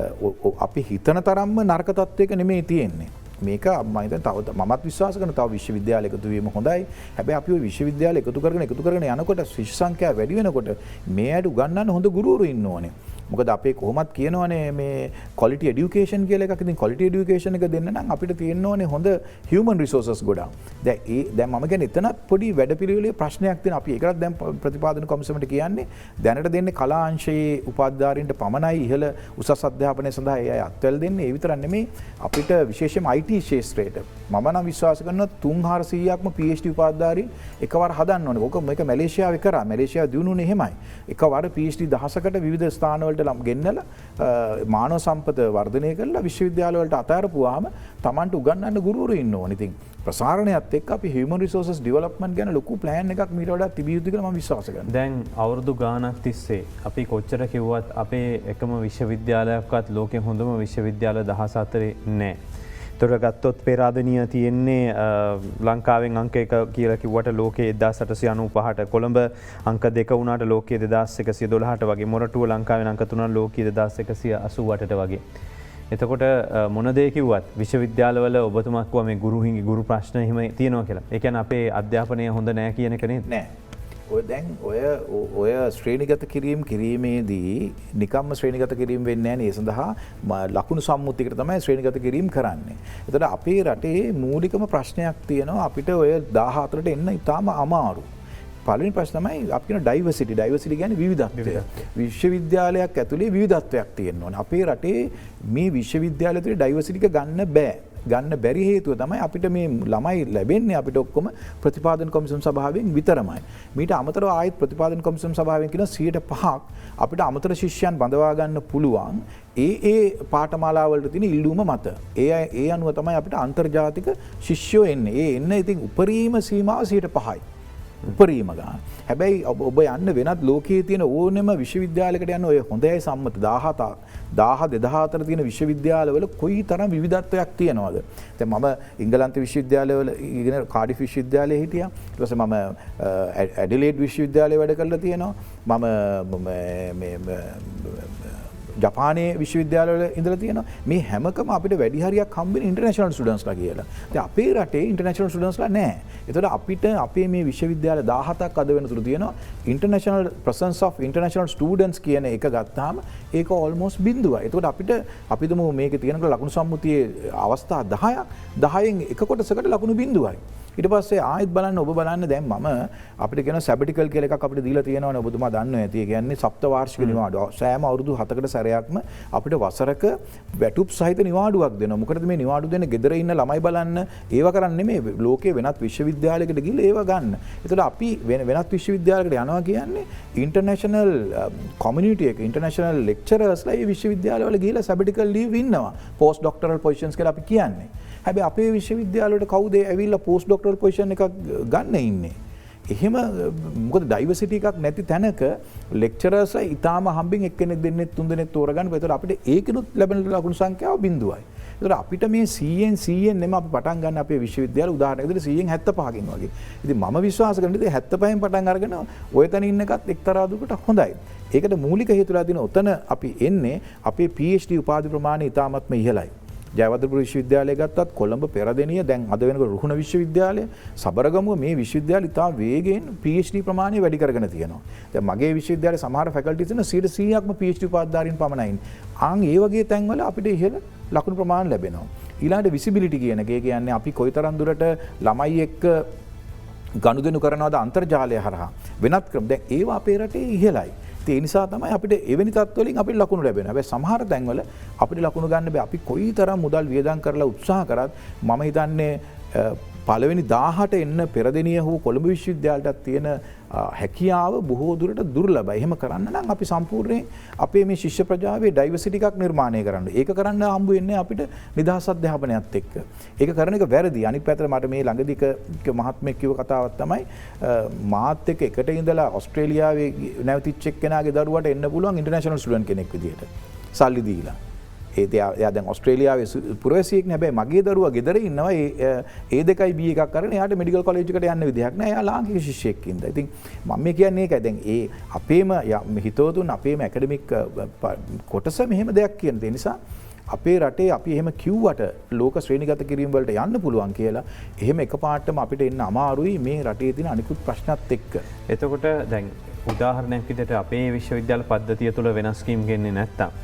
අපි හිතන තරම්ම නරක තත්වයක නෙමෙයි තියෙන්නේ. මේක මම හිතන්නේ මමත් විශ්වාස කරන තව විශ්වවිද්‍යාල එකතු වීම හොඳයි. හැබැයි අපි ওই විශ්වවිද්‍යාල එකතු කරගෙන යනකොට ශිෂ්‍ය සංඛ්‍යාව වැඩි වෙනකොට මේ අයට උගන්වන්න හොඳ ගුරුවරු ඉන්න ඕනේ. මොකද අපේ කොහොමත් කියනවනේ මේ quality education කියලා එකක්. ඉතින් quality education එක දෙන්න නම් අපිට තියෙන්න ඕනේ හොඳ human resources ගොඩක්. දැන් මම කියන්නේ එතනත් පොඩි වැඩපිළිවෙලේ ප්‍රශ්නයක් තියෙනවා. අපි ඒකත් දැන් ප්‍රතිපාදන කොමිසමට කියන්නේ දැනට දෙන්නේ කලා අංශයේ උපාධිධාරීන්ට පමණයි ඉහළ උසස් අධ්‍යාපනය සඳහා ඒ අය අත්වැල් දෙන්නේ. ඒ විතරක් නෙමෙයි අපිට විශේෂයෙන්ම IT ශාස්ත්‍රයට මම නම් විශ්වාස කරනවා 300%ක්ම PhD උපාධිධාරීන් එකවර හදන්න ඕනේ. ඕක මේක මැලේසියාවේ කරා. මැලේසියාව දිනුනේ එහෙමයි. එකවර PhD 10කට විවිධ ස්ථානවලට ගෙන්නලා මානව සම්පත වර්ධනය කරලා විශ්වවිද්‍යාල වලට අතාරපුවාම Tamanට උගන්වන්න ගුරුවරු ඉන්න ඕනේ. ඉතින් ප්‍රසාරණයත් එක්ක අපි human resources development ගැන ලොකු plan එකක් මීට වඩා තිබිය යුතුයි කියලා මම විශ්වාස කරනවා. දැන් අවුරුදු ගාණක් තිස්සේ අපි කොච්චර කිව්වත් අපේ එකම විශ්වවිද්‍යාලයක්වත් ලෝකේ හොඳම විශ්වවිද්‍යාල 14 නැහැ. තොර ගත්තොත් පේරාධනය තියෙන්නේ ලංකාවෙන් අංක එක කියලා කිව්වට ලෝකයේ 1795ට කොළඹ අංක 2 වුණාට ලෝකයේ 2112ට වගේ මොරටුව ලංකාවේ අංක 3 ලෝකයේ 2188ට වගේ. එතකොට මොන දේ කිව්වත් විශ්වවිද්‍යාලවල ඔබතුමා කිව්වා මේ ගුරුහිඟි ගුරු ප්‍රශ්න එහෙම තියෙනවා කියලා. ඒ කියන්නේ අපේ අධ්‍යාපනය හොඳ නැහැ කියන එක නේද? නෑ. ඔය දැන් ඔය ශ්‍රේණිගත කිරීමේදී නිකම්ම ශ්‍රේණිගත කිරීම වෙන්නේ නැහැ. ඒ සඳහා ලකුණු සම්මුතියකට තමයි ශ්‍රේණිගත කිරීම කරන්නේ. එතකොට අපේ රටේ මූලිකම ප්‍රශ්නයක් තියෙනවා අපිට ඔය 14ට එන්න ඉතාම අමාරු. පළවෙනි ප්‍රශ්න තමයි අපි කියන ඩයිවර්සිටි. ඩයිවර්සිටි කියන්නේ විවිධත්වය. විශ්වවිද්‍යාලයක් ඇතුලේ විවිධත්වයක් තියෙන්න ඕනේ. අපේ රටේ මේ විශ්වවිද්‍යාල ඇතුලේ ඩයිවර්සිටි එක ගන්න බෑ. ගන්න බැරි හේතුව තමයි අපිට මේ ළමයි ලැබෙන්නේ අපිට ඔක්කොම ප්‍රතිපාදන කොමිසම් සභාවෙන් විතරමයි. මීට අමතරව ආයෙත් ප්‍රතිපාදන කොමිසම් සභාවෙන් කියන 105ක් අපිට අමතර ශිෂ්‍යයන් බඳවා ගන්න පුළුවන් ඒ පාඨමාලාවලට තියෙන ඉල්ලුම මත. ඒ අනුව තමයි අපිට අන්තර්ජාතික ශිෂ්‍යයෝ එන්නේ. ඒ එන්න ඉතින් උපරිම සීමාව 105යි. උපරිම ගාන. හැබැයි ඔබ යන්න වෙනත් ලෝකයේ තියෙන ඕනෙම විශ්වවිද්‍යාලයකට යන්න ඔය හොඳයි සම්මත 17 2004 තියෙන විශ්වවිද්‍යාලවල කොයි තරම් විවිධත්වයක් තියෙනවද? දැන් මම ඉංගලන්ත විශ්වවිද්‍යාලවල ඉගෙන කාඩිෆ් විශ්වවිද්‍යාලයේ හිටියා. ඊට පස්සේ මම ඇඩිලේඩ් විශ්වවිද්‍යාලයේ වැඩ කරලා තියෙනවා. මම මේ ජපානයේ විශ්වවිද්‍යාලවල ඉඳලා තියෙනවා. මේ හැමකම අපිට වැඩි හරියක් හම්බෙන්නේ ඉන්ටර්නැෂනල් ස්ටුඩන්ට්ස්ලා කියලා. දැන් අපේ රටේ ඉන්ටර්නැෂනල් ස්ටුඩන්ට්ස්ලා නැහැ. ඒතකොට අපිට අපේ මේ විශ්වවිද්‍යාල 17ක් අද වෙනතුරු තියෙනවා. International presence of international students කියන එක ගත්තාම ඒක ඕල්මෝස්ට් බිඳුවයි. ඒතකොට අපිටම මේකේ තියෙනකොට ලකුණු සම්මුතියේ අවස්ථා 10ක් 10න් එක කොටසකට ලකුණු බිඳුවයි. ඊට පස්සේ ආයෙත් බලන්න ඔබ බලන්න දැන් මම අපිට කියන සැබටිකල් කියලා එකක් අපිට දීලා තියෙනවනේ ඔබතුමා දන්නවා ඇති. ඒ කියන්නේ සප්ත වාර්ෂික නිවාඩුව. සෑම අවුරුදු 7කට සැරයක්ම අපිට වසරක වැටුප් සහිත නිවාඩුවක් දෙනවා. මොකටද මේ නිවාඩු දෙන්නේ? ගෙදර ඉන්න ළමයි බලන්න ඒව කරන්නේ නෙමෙයි. ලෝකේ වෙනත් විශ්වවිද්‍යාලයකට ගිහලා ඒව ගන්න. ඒතකොට අපි වෙනත් විශ්වවිද්‍යාලයකට යනවා කියන්නේ ඉන්ටර්නැෂනල් කොමියුනිටි එක ඉන්ටර්නැෂනල් ලෙක්චරර්ස්ලා මේ විශ්වවිද්‍යාලවල ගිහලා සැබටිකල් ලීව් ඉන්නවා. පෝස්ට් ඩොක්ටරල් පොසිෂන්ස් කියලා අපි කියන්නේ. හැබැයි අපේ විශ්වවිද්‍යාලවලට කවුද ඇවිල්ලා පෝස්ට් ඩොක්ටරල් පොසිෂන් එකක් ගන්න ඉන්නේ? එහෙම මොකද ඩයිවර්සිටි එකක් නැති තැනක ලෙක්චරර්ස්ලා ඊටාම හම්බෙන් එක්කෙනෙක් දෙන්නෙක් තුන් දෙනෙක් තෝරගන්න. ඒතකොට අපිට ඒකිනුත් ලැබෙන ලකුණු සංඛ්‍යාව බිඳුවයි. ඒතකොට අපිට මේ 100න් නෙමෙයි අපි පටන් ගන්න අපේ විශ්වවිද්‍යාල උදාහරණයක් විදිහට 175කින් වගේ. ඉතින් මම විශ්වාස කරන විදිහට 75න් පටන් අරගෙන ඔය තැන ඉන්න එකත් එක්තරා දුරකට හොඳයි. ඒකට මූලික හේතුලා තියෙන උතන අපි එන්නේ අපේ PhD උපාධි ප්‍රමාණය ඊටාමත්ම ඉහළයි. ජයවර්ධනපුර විශ්වවිද්‍යාලය ගත්තත් කොළඹ පෙරදෙනිය දැන් අද වෙනකොට රුහුණ විශ්වවිද්‍යාලය සබරගමුව මේ විශ්වවිද්‍යාල ඉතා වේගයෙන් PhD ප්‍රමාණය වැඩි කරගෙන තියෙනවා. දැන් මගේ විශ්වවිද්‍යාලේ සමහර ෆැකල්ටිස් ඉන්න 100%ක්ම PhD උපාධිධාරීන් පමණයි ඉන්නේ. ඒ වගේ තැන්වල අපිට ඉහළ ලකුණු ප්‍රමාණ ලැබෙනවා. ඊළඟට විසිබිලිටි කියන එක කියන්නේ අපි කොයිතරම් දුරට ළමයි එක්ක ගනුදෙනු කරනවද අන්තර්ජාලය හරහා වෙනත් ක්‍රම දැන් ඒවා අපේ රටේ ඉහළයි. ඒ නිසා තමයි අපිට එවැනි තත්ත්වවලින් අපිට ලකුණු ලැබෙනවා. හැබැයි සමහර තැන්වල අපිට ලකුණු ගන්න බෑ. අපි කොයිතරම් මුදල් වියදම් කරලා උත්සාහ කරත් මම හිතන්නේ පළවෙනි 18 එන්න පෙරදෙනිය හෝ කොළඹ විශ්වවිද්‍යාලයටත් තියෙන හැකියාව බොහෝ දුරට දුර්ලභයි. එහෙම කරන්න නම් අපි සම්පූර්ණයෙන් අපේ මේ ශිෂ්‍ය ප්‍රජාවේ ඩයිවර්සිටි එකක් නිර්මාණය කරන්න. ඒක කරන්න හම්බ වෙන්නේ අපිට නිදහස් අධ්‍යාපනයත් එක්ක. ඒක කරන එක වැරදි. අනිත් පැත්තට මට මේ ළඟදී මහත්මයෙක් කිව්ව කතාවක් තමයි මාත් එක්ක එකට ඉඳලා ඕස්ට්‍රේලියාවේ නැවතිච්ච එක්කෙනාගේ දරුවට එන්න පුළුවන් ඉන්ටර්නැෂනල් ස්ටුඩන්ට් කෙනෙක් විදියට. සල්ලි දීලා. එයා දැන් ඕස්ට්‍රේලියාවේ පුරවැසියෙක් නේ. හැබැයි මගේ දරුවා ගෙදර ඉන්නවා. ඒ දෙකයි B එකක් කරගෙන එයාට මෙඩිකල් කොලෙජ් එකට යන්න විදිහක් නැහැ. එයා ලාංකික ශිෂ්‍යෙක් ඉඳලා. ඉතින් මම මේ කියන්නේ ඒකයි. දැන් ඒ අපේම හිතවතුන් අපේම ඇකඩමික් කොටස මෙහෙම දෙයක් කියන දේ නිසා අපේ රටේ අපි එහෙම කිව්වට ලෝක ශ්‍රේණිගත කිරීම වලට යන්න පුළුවන් කියලා එහෙම එකපාරටම අපිට එන්න අමාරුයි මේ රටේ තියෙන අනිකුත් ප්‍රශ්නත් එක්ක. එතකොට දැන් උදාහරණයක් විදිහට අපේ විශ්වවිද්‍යාල පද්ධතිය තුළ වෙනස් වීම් ගෙන්නේ නැත්තම්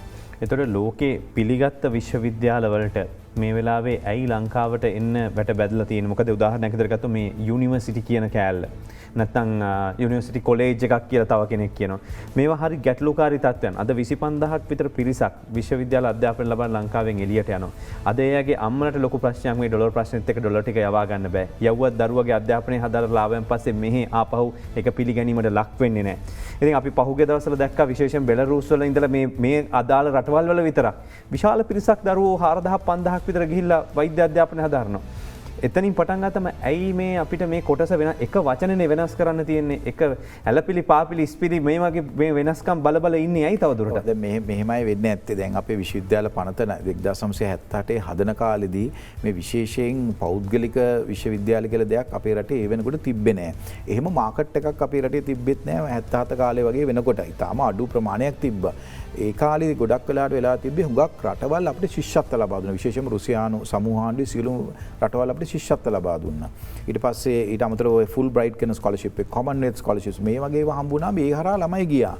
එතකොට ලෝකේ පිළිගත් විශ්වවිද්‍යාලවලට මේ වෙලාවේ ඇයි ලංකාවට එන්න වැට බැදලා තියෙන්නේ? මොකද උදාහරණයක් විදිහට ගත්තොත් මේ යුනිවර්සිටි කියන කෑල්ල නැත්නම් යුනිවර්සිටි කොලේජ් එකක් කියලා තව කෙනෙක් කියනවා. මේවා හරි ගැටලුකාරී තත්ත්වයන්. අද 25000ක් විතර පිරිසක් විශ්වවිද්‍යාල අධ්‍යාපනය ලබන ලංකාවෙන් එළියට යනවා. අද එයාගේ අම්මලට ලොකු ප්‍රශ්නයක් මේ ඩොලර් ප්‍රශ්නෙත් එක්ක ඩොලර් ටික යවා ගන්න බෑ. යවුවත් දරුවගේ අධ්‍යාපනය හදාලා ලාවෙන් පස්සේ මෙහි ආපහු ඒක පිළිගැනීමට ලක් වෙන්නේ නැහැ. ඉතින් අපි පහුගිය දවස්වල දැක්කා විශේෂයෙන් බෙලරුස් වල ඉඳලා මේ අදාළ රටවල් වල විතරක් විශාල පිරිසක් දරුවෝ 4000 5000ක් විතර ගිහිල්ලා වෛද්‍ය අධ්‍යාපනය හදාරනවා. එතනින් පටන් ගත්තම ඇයි මේ අපිට මේ කොටස වෙන එක වචනනේ වෙනස් කරන්න තියෙන්නේ එක ඇලපිලි පාපිලි ස්පිරි මේ වගේ මේ වෙනස්කම් බල ඉන්නේ ඇයි තවදුරටත්? දැන් මෙහෙමයි වෙන්නේ නැත්තේ. දැන් අපේ විශ්වවිද්‍යාල පනත 1978 හදන කාලෙදී මේ විශේෂයෙන් පෞද්ගලික විශ්වවිද්‍යාල කියලා දෙයක් අපේ රටේ ඒ වෙනකොට තිබ්බේ නැහැ. එහෙම මාකට් එකක් අපේ රටේ තිබ්බෙත් නැහැ 77 කාලේ වගේ වෙනකොට. ඊටාම අඩු ප්‍රමාණයක් තිබ්බා. ඒ කාලේ ගොඩක් වෙලාවට වෙලා තිබ්බේ හුඟක් රටවල් අපිට ශිෂ්‍යත්ව ලබා දුන්නා. විශේෂයෙන්ම රුසියානු සමූහාණ්ඩුවේ සියලුම රටවල් අපිට ශිෂ්‍යත්ව ලබා දුන්නා. ඊට පස්සේ ඊට අමතරව ඔය ෆුල් බ්‍රයිට් කියන ස්කෝලර්ෂිප් එක, කොමන්වෙල්ත් ස්කෝලර්ෂිප්ස් මේ වගේ ඒවා හම්බුණා. මේ හරහා ළමයි ගියා.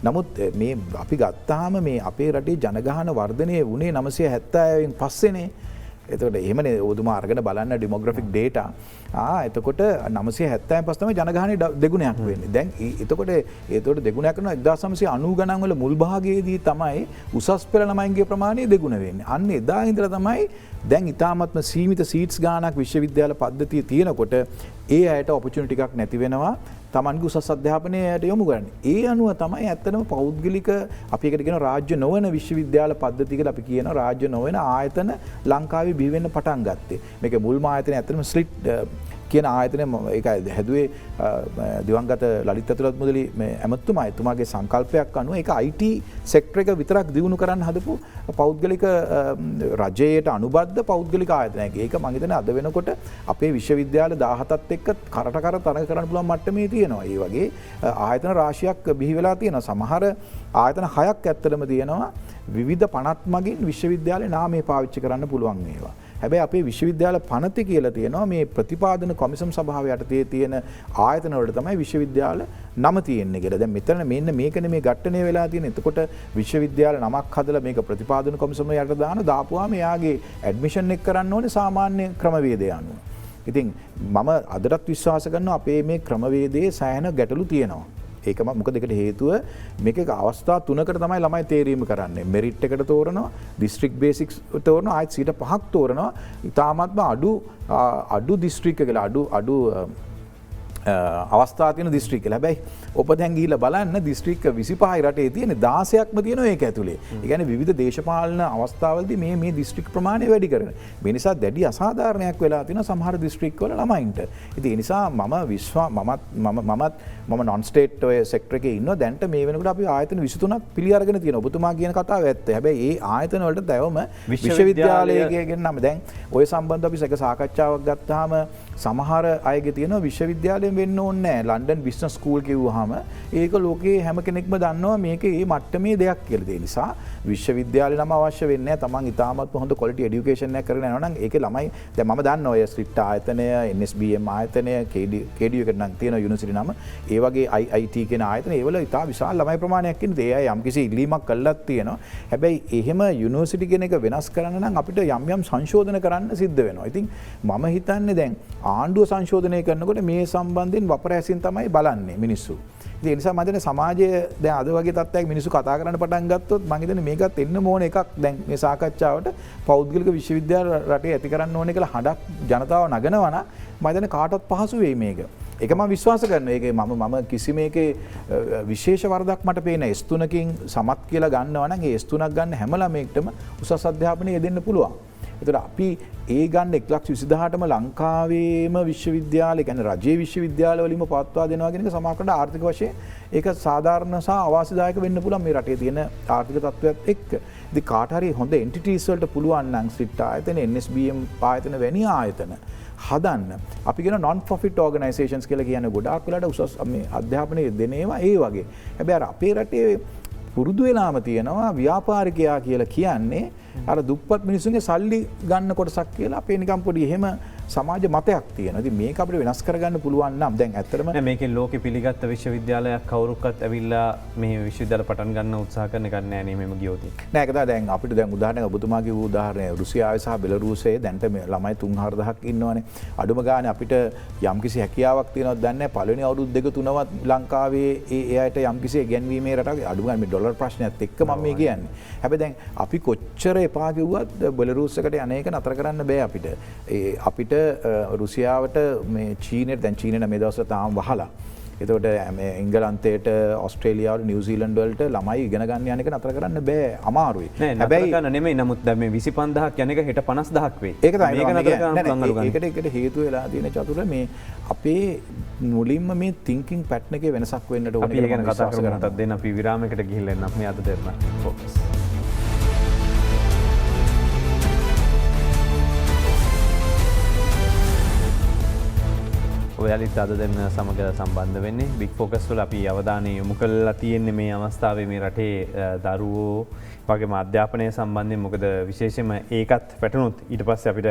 නමුත් මේ අපි ගත්තාම මේ අපේ රටේ ජනගහන වර්ධනය වුණේ 970 න් පස්සේනේ. එතකොට එහෙමනේ ඔබතුමා අරගෙන බලන්න ඩෙමෝග්‍රැෆික් ඩේටා. එතකොට 970 පස්සේ තමයි ජනගහනය දෙගුණයක් වෙන්නේ. දැන් ඒතකොට දෙගුණයක් කරනවා 1990 ගණන් වල මුල් භාගයේදී තමයි උසස් පෙළ ළමයින්ගේ ප්‍රමාණය දෙගුණ වෙන්නේ. අන්න එදා ඉඳලා තමයි දැන් ඉතාමත්ම සීමිත සීට්ස් ගාණක් විශ්වවිද්‍යාල පද්ධතිය තියෙනකොට ඒ අයට ඔපචුනිටි එකක් නැති වෙනවා. තමන්ගේ උසස් අධ්‍යාපනයට යොමු කරන්නේ. ඒ අනුව තමයි ඇත්තටම පෞද්ගලික අපි එකට කියන රාජ්‍ය නොවන විශ්වවිද්‍යාල පද්ධතිය කියලා අපි කියන රාජ්‍ය නොවන ආයතන ලංකාවේ බිහි වෙන්න පටන් ගත්තේ. මේකේ මුල්ම ආයතනය ඇත්තටම ස්ලිට් කියන ආයතනය ඒක හැදුවේ දිවංගත ලලිත් ඇතුළත් මුදලි මේ ඇමතුමා එතුමාගේ සංකල්පයක් අනුව ඒක IT සෙක්ටර් එක විතරක් දියුණු කරන්න හදපු පෞද්ගලික රජයට අනුබද්ධ පෞද්ගලික ආයතනයක්. ඒක මම හිතන්නේ අද වෙනකොට අපේ විශ්වවිද්‍යාල 17ත් එක්ක කරට කර තරඟ කරන්න පුළුවන් මට්ටමේ තියෙනවා. ඒ වගේ ආයතන රාශියක් බිහි වෙලා තියෙනවා. සමහර ආයතන 6ක් ඇත්තටම තියෙනවා. විවිධ පනත් මගින් විශ්වවිද්‍යාලේ නාමය පාවිච්චි කරන්න පුළුවන් ඒවා. හැබැයි අපේ විශ්වවිද්‍යාල පනත කියලා තියෙනවා මේ ප්‍රතිපාදන කොමිසම් සභාව යටතේ තියෙන ආයතන වලට තමයි විශ්වවිද්‍යාල නම තියෙන්නේ කියලා. දැන් මෙතන මෙන්න මේකනේ මේ ඝට්ටණය වෙලා තියෙන්නේ. එතකොට විශ්වවිද්‍යාල නමක් හදලා මේක ප්‍රතිපාදන කොමිසම යට දාපුවාම එයාගේ ඇඩ්මිෂන් එක කරන්න ඕනේ සාමාන්‍ය ක්‍රමවේදය අනුව. ඉතින් මම අදටත් විශ්වාස කරනවා අපේ මේ ක්‍රමවේදයේ සෑහෙන ගැටලු තියෙනවා. ඒකම මොකද ඒකට හේතුව මේක අවස්ථා තුනකට තමයි ළමයි තේරීම කරන්නේ. මෙරිට් එකට තෝරනවා, දිස්ත්‍රික් බේසික්ස් තෝරනවා, ආයෙත් 5ක් තෝරනවා. ඉතාමත්ම අඩු දිස්ත්‍රික් එක කියලා අඩු අවස්ථා තියෙන දිස්ත්‍රික් කියලා. හැබැයි ඔබ දැන් ගිහිල්ලා බලන්න දිස්ත්‍රික් 25යි රටේ තියෙන 16ක්ම තියෙනවා ඒක ඇතුලේ. ඒ කියන්නේ විවිධ දේශපාලන අවස්ථාවලදී මේ දිස්ත්‍රික් ප්‍රමාණය වැඩි කරන. මේ නිසා දැඩි අසාධාරණයක් වෙලා තියෙනවා සමහර දිස්ත්‍රික් වල ළමයින්ට. ඉතින් ඒ නිසා මම non state ඔය සෙක්ටර් එකේ ඉන්නවා. දැන්ට මේ වෙනකොට අපි ආයතන 23ක් පිළි අරගෙන තියෙනවා. ඔබතුමා කියන කතාව ඇත්ත. හැබැයි ඒ ආයතන වලට දැවම විශ්වවිද්‍යාලයේ ගෙන්නම දැන් ඔය සම්බන්ධව අපි සැක සාකච්ඡාවක් ගත්තාම සමහර අයගේ තියෙනවා විශ්වවිද්‍යාලයෙන් වෙන්න ඕනේ නැහැ. ලන්ඩන් බිස්නස් ස්කූල් කිව්වහම ඒක ලෝකේ හැම කෙනෙක්ම දන්නවා මේකේ මේ මට්ටමේ දෙයක් කියලා. ඒ නිසා විශ්වවිද්‍යාලේ නම අවශ්‍ය වෙන්නේ නැහැ. තමන් ඉතාමත්ම හොඳ ක්වොලිටි එඩියුකේෂන් එකක් කරගෙන යනවා නම් ඒකේ ළමයි දැන් මම දන්නවා ඔය ස්ට්‍රිට් ආයතනය, NSBM ආයතනය, KDU එකට නම් තියෙන යුනිවර්සිටි නම. ඒ වගේ IIT කියන ආයතන ඒවල ඉතා විශාල ළමයි ප්‍රමාණයක් ඉන්නේ. ඒ අය යම්කිසි ඉල්ලීමක් කළාත් තියෙනවා. හැබැයි එහෙම යුනිවර්සිටි කෙනෙක් වෙනස් කරන්න නම් අපිට යම් සංශෝධන කරන්න සිද්ධ වෙනවා. ඉතින් මම හිතන්නේ දැන් ආණ්ඩුව සංශෝධනය කරනකොට මේ සම්බන්ධයෙන් වපරැසින් තමයි බලන්නේ මිනිස්සු. ඒ නිසා මම හිතන්නේ සමාජයේ දැන් අද වගේ තත්ත්වයක් මිනිස්සු කතා කරන්න පටන් ගත්තොත් මම හිතන්නේ මේකත් එන්න ඕන එකක් දැන් මේ සාකච්ඡාවට පෞද්ගලික විශ්වවිද්‍යාල රටේ ඇති කරන්න ඕනේ කියලා හඬක් ජනතාව නගනවා නම් මම හිතන්නේ කාටවත් පහසු වෙයි මේක. ඒක මම විශ්වාස කරනවා. ඒක මම කිසිම එකේ විශේෂ වරදක් මට පේන්නේ S3කින් සමත් කියලා ගන්නවා නම් ඒ S3ක් ගන්න හැම ළමයෙක්ටම උසස් අධ්‍යාපනය යෙදෙන්න පුළුවන්. ඒතර අපි ඒ ගන්න 1,28,000ටම ලංකාවේම විශ්වවිද්‍යාල, ඒ කියන්නේ රජයේ විශ්වවිද්‍යාල වලින්ම පවත්වා දෙනවා කියන එක සමාජකට ආර්ථික වශයෙන් ඒක සාධාරණ සහ අවාසිදායක වෙන්න පුළුවන් මේ රටේ තියෙන ආර්ථික තත්ත්වයක් එක්ක. ඉතින් කාට හරි හොඳ එන්ටිටීස් වලට පුළුවන් නම් ස්ට්‍රිට් ආයතන, NSBM ආයතන වැනි ආයතන හදන්න. අපි කියන non profit organizations කියලා කියන්නේ ගොඩාක් වෙලාට උසස් මේ අධ්‍යාපනයේ දෙන ඒවා ඒ වගේ. හැබැයි අර අපේ රටේ පුරුදු වෙලාම තියෙනවා ව්‍යාපාරිකයා කියලා කියන්නේ අර දුප්පත් මිනිස්සුන්ගේ සල්ලි ගන්න කොටසක් කියලා අපේ නිකම් පොඩි එහෙම සමාජ මතයක් තියෙනවා. ඉතින් මේක අපිට වෙනස් කරගන්න පුළුවන් නම් දැන් ඇත්තටම මේකෙන් ලෝකෙ පිළිගත්ත විශ්වවිද්‍යාලයක් කවුරුක්වත් ඇවිල්ලා මේ විශ්වවිද්‍යාල පටන් ගන්න උත්සාහ කරන එකක් නෑ නේ මෙම ගියොත්. නෑ ඒක තමයි දැන් අපිට දැන් උදාහරණයක් ඔබතුමාගේ උදාහරණය රුසියාවේ සහ බෙලරුසියේ දැන්ට මේ ළමයි 3-4,000ක් ඉන්නවනේ. අඩුම ගානේ අපිට යම්කිසි හැකියාවක් තියෙනවද දන්නේ නෑ. පළවෙනි අවුරුදු 2-3වත් ලංකාවේ ඒ අයට යම්කිසි ඉගෙනීමේ රටක අඩුම ගානේ මේ ඩොලර් ප්‍රශ්නයත් එක්ක මම මේ කියන්නේ. හැබැයි දැන් අපි කොච්චර එපා කිව්වත් බෙලරුස් එකට යන එක නතර කරන්න බෑ අපිට. අපිට රුසියාවට මේ චීනෙට දැන් චීනෙට මේ දවස්වල තාම වහලා. එතකොට එංගලන්තයට ඔස්ට්‍රේලියාවට නිව්සීලන්ඩ් වලට ළමයි ඉගෙන ගන්න යන එක නතර කරන්න බෑ අමාරුයි. හැබැයි ගන්න නෙමෙයි නමුත් දැන් මේ 25000ක් යන එක හෙට 50000ක් වෙයි. ඒක තමයි මේක නතර කරන්න පුළුවන් අලුගන්න. ඒකට හේතුව වෙලා තියෙන චතුර මේ අපේ මුලින්ම මේ තින්කින් පැටර්න් එකේ වෙනසක් වෙන්නට ඕනේ කියලා අපි කතා කරමු. නැත්නම් දෙන්න අපි විරාමයකට ගිහිල්ලා එන්න මේ අද දෙන්න ફોකස්. ඔයාලිත් අද දෙන්න සමග සම්බන්ධ වෙන්නේ බිග් ෆෝකස් වල අපි අවධානය යොමු කරලා තියෙන්නේ මේ අවස්ථාවේ මේ රටේ දරුවෝ වගේම අධ්‍යාපනය සම්බන්ධයෙන් මොකද විශේෂයෙන්ම ඒකත් පැටනුත් ඊට පස්සේ අපිට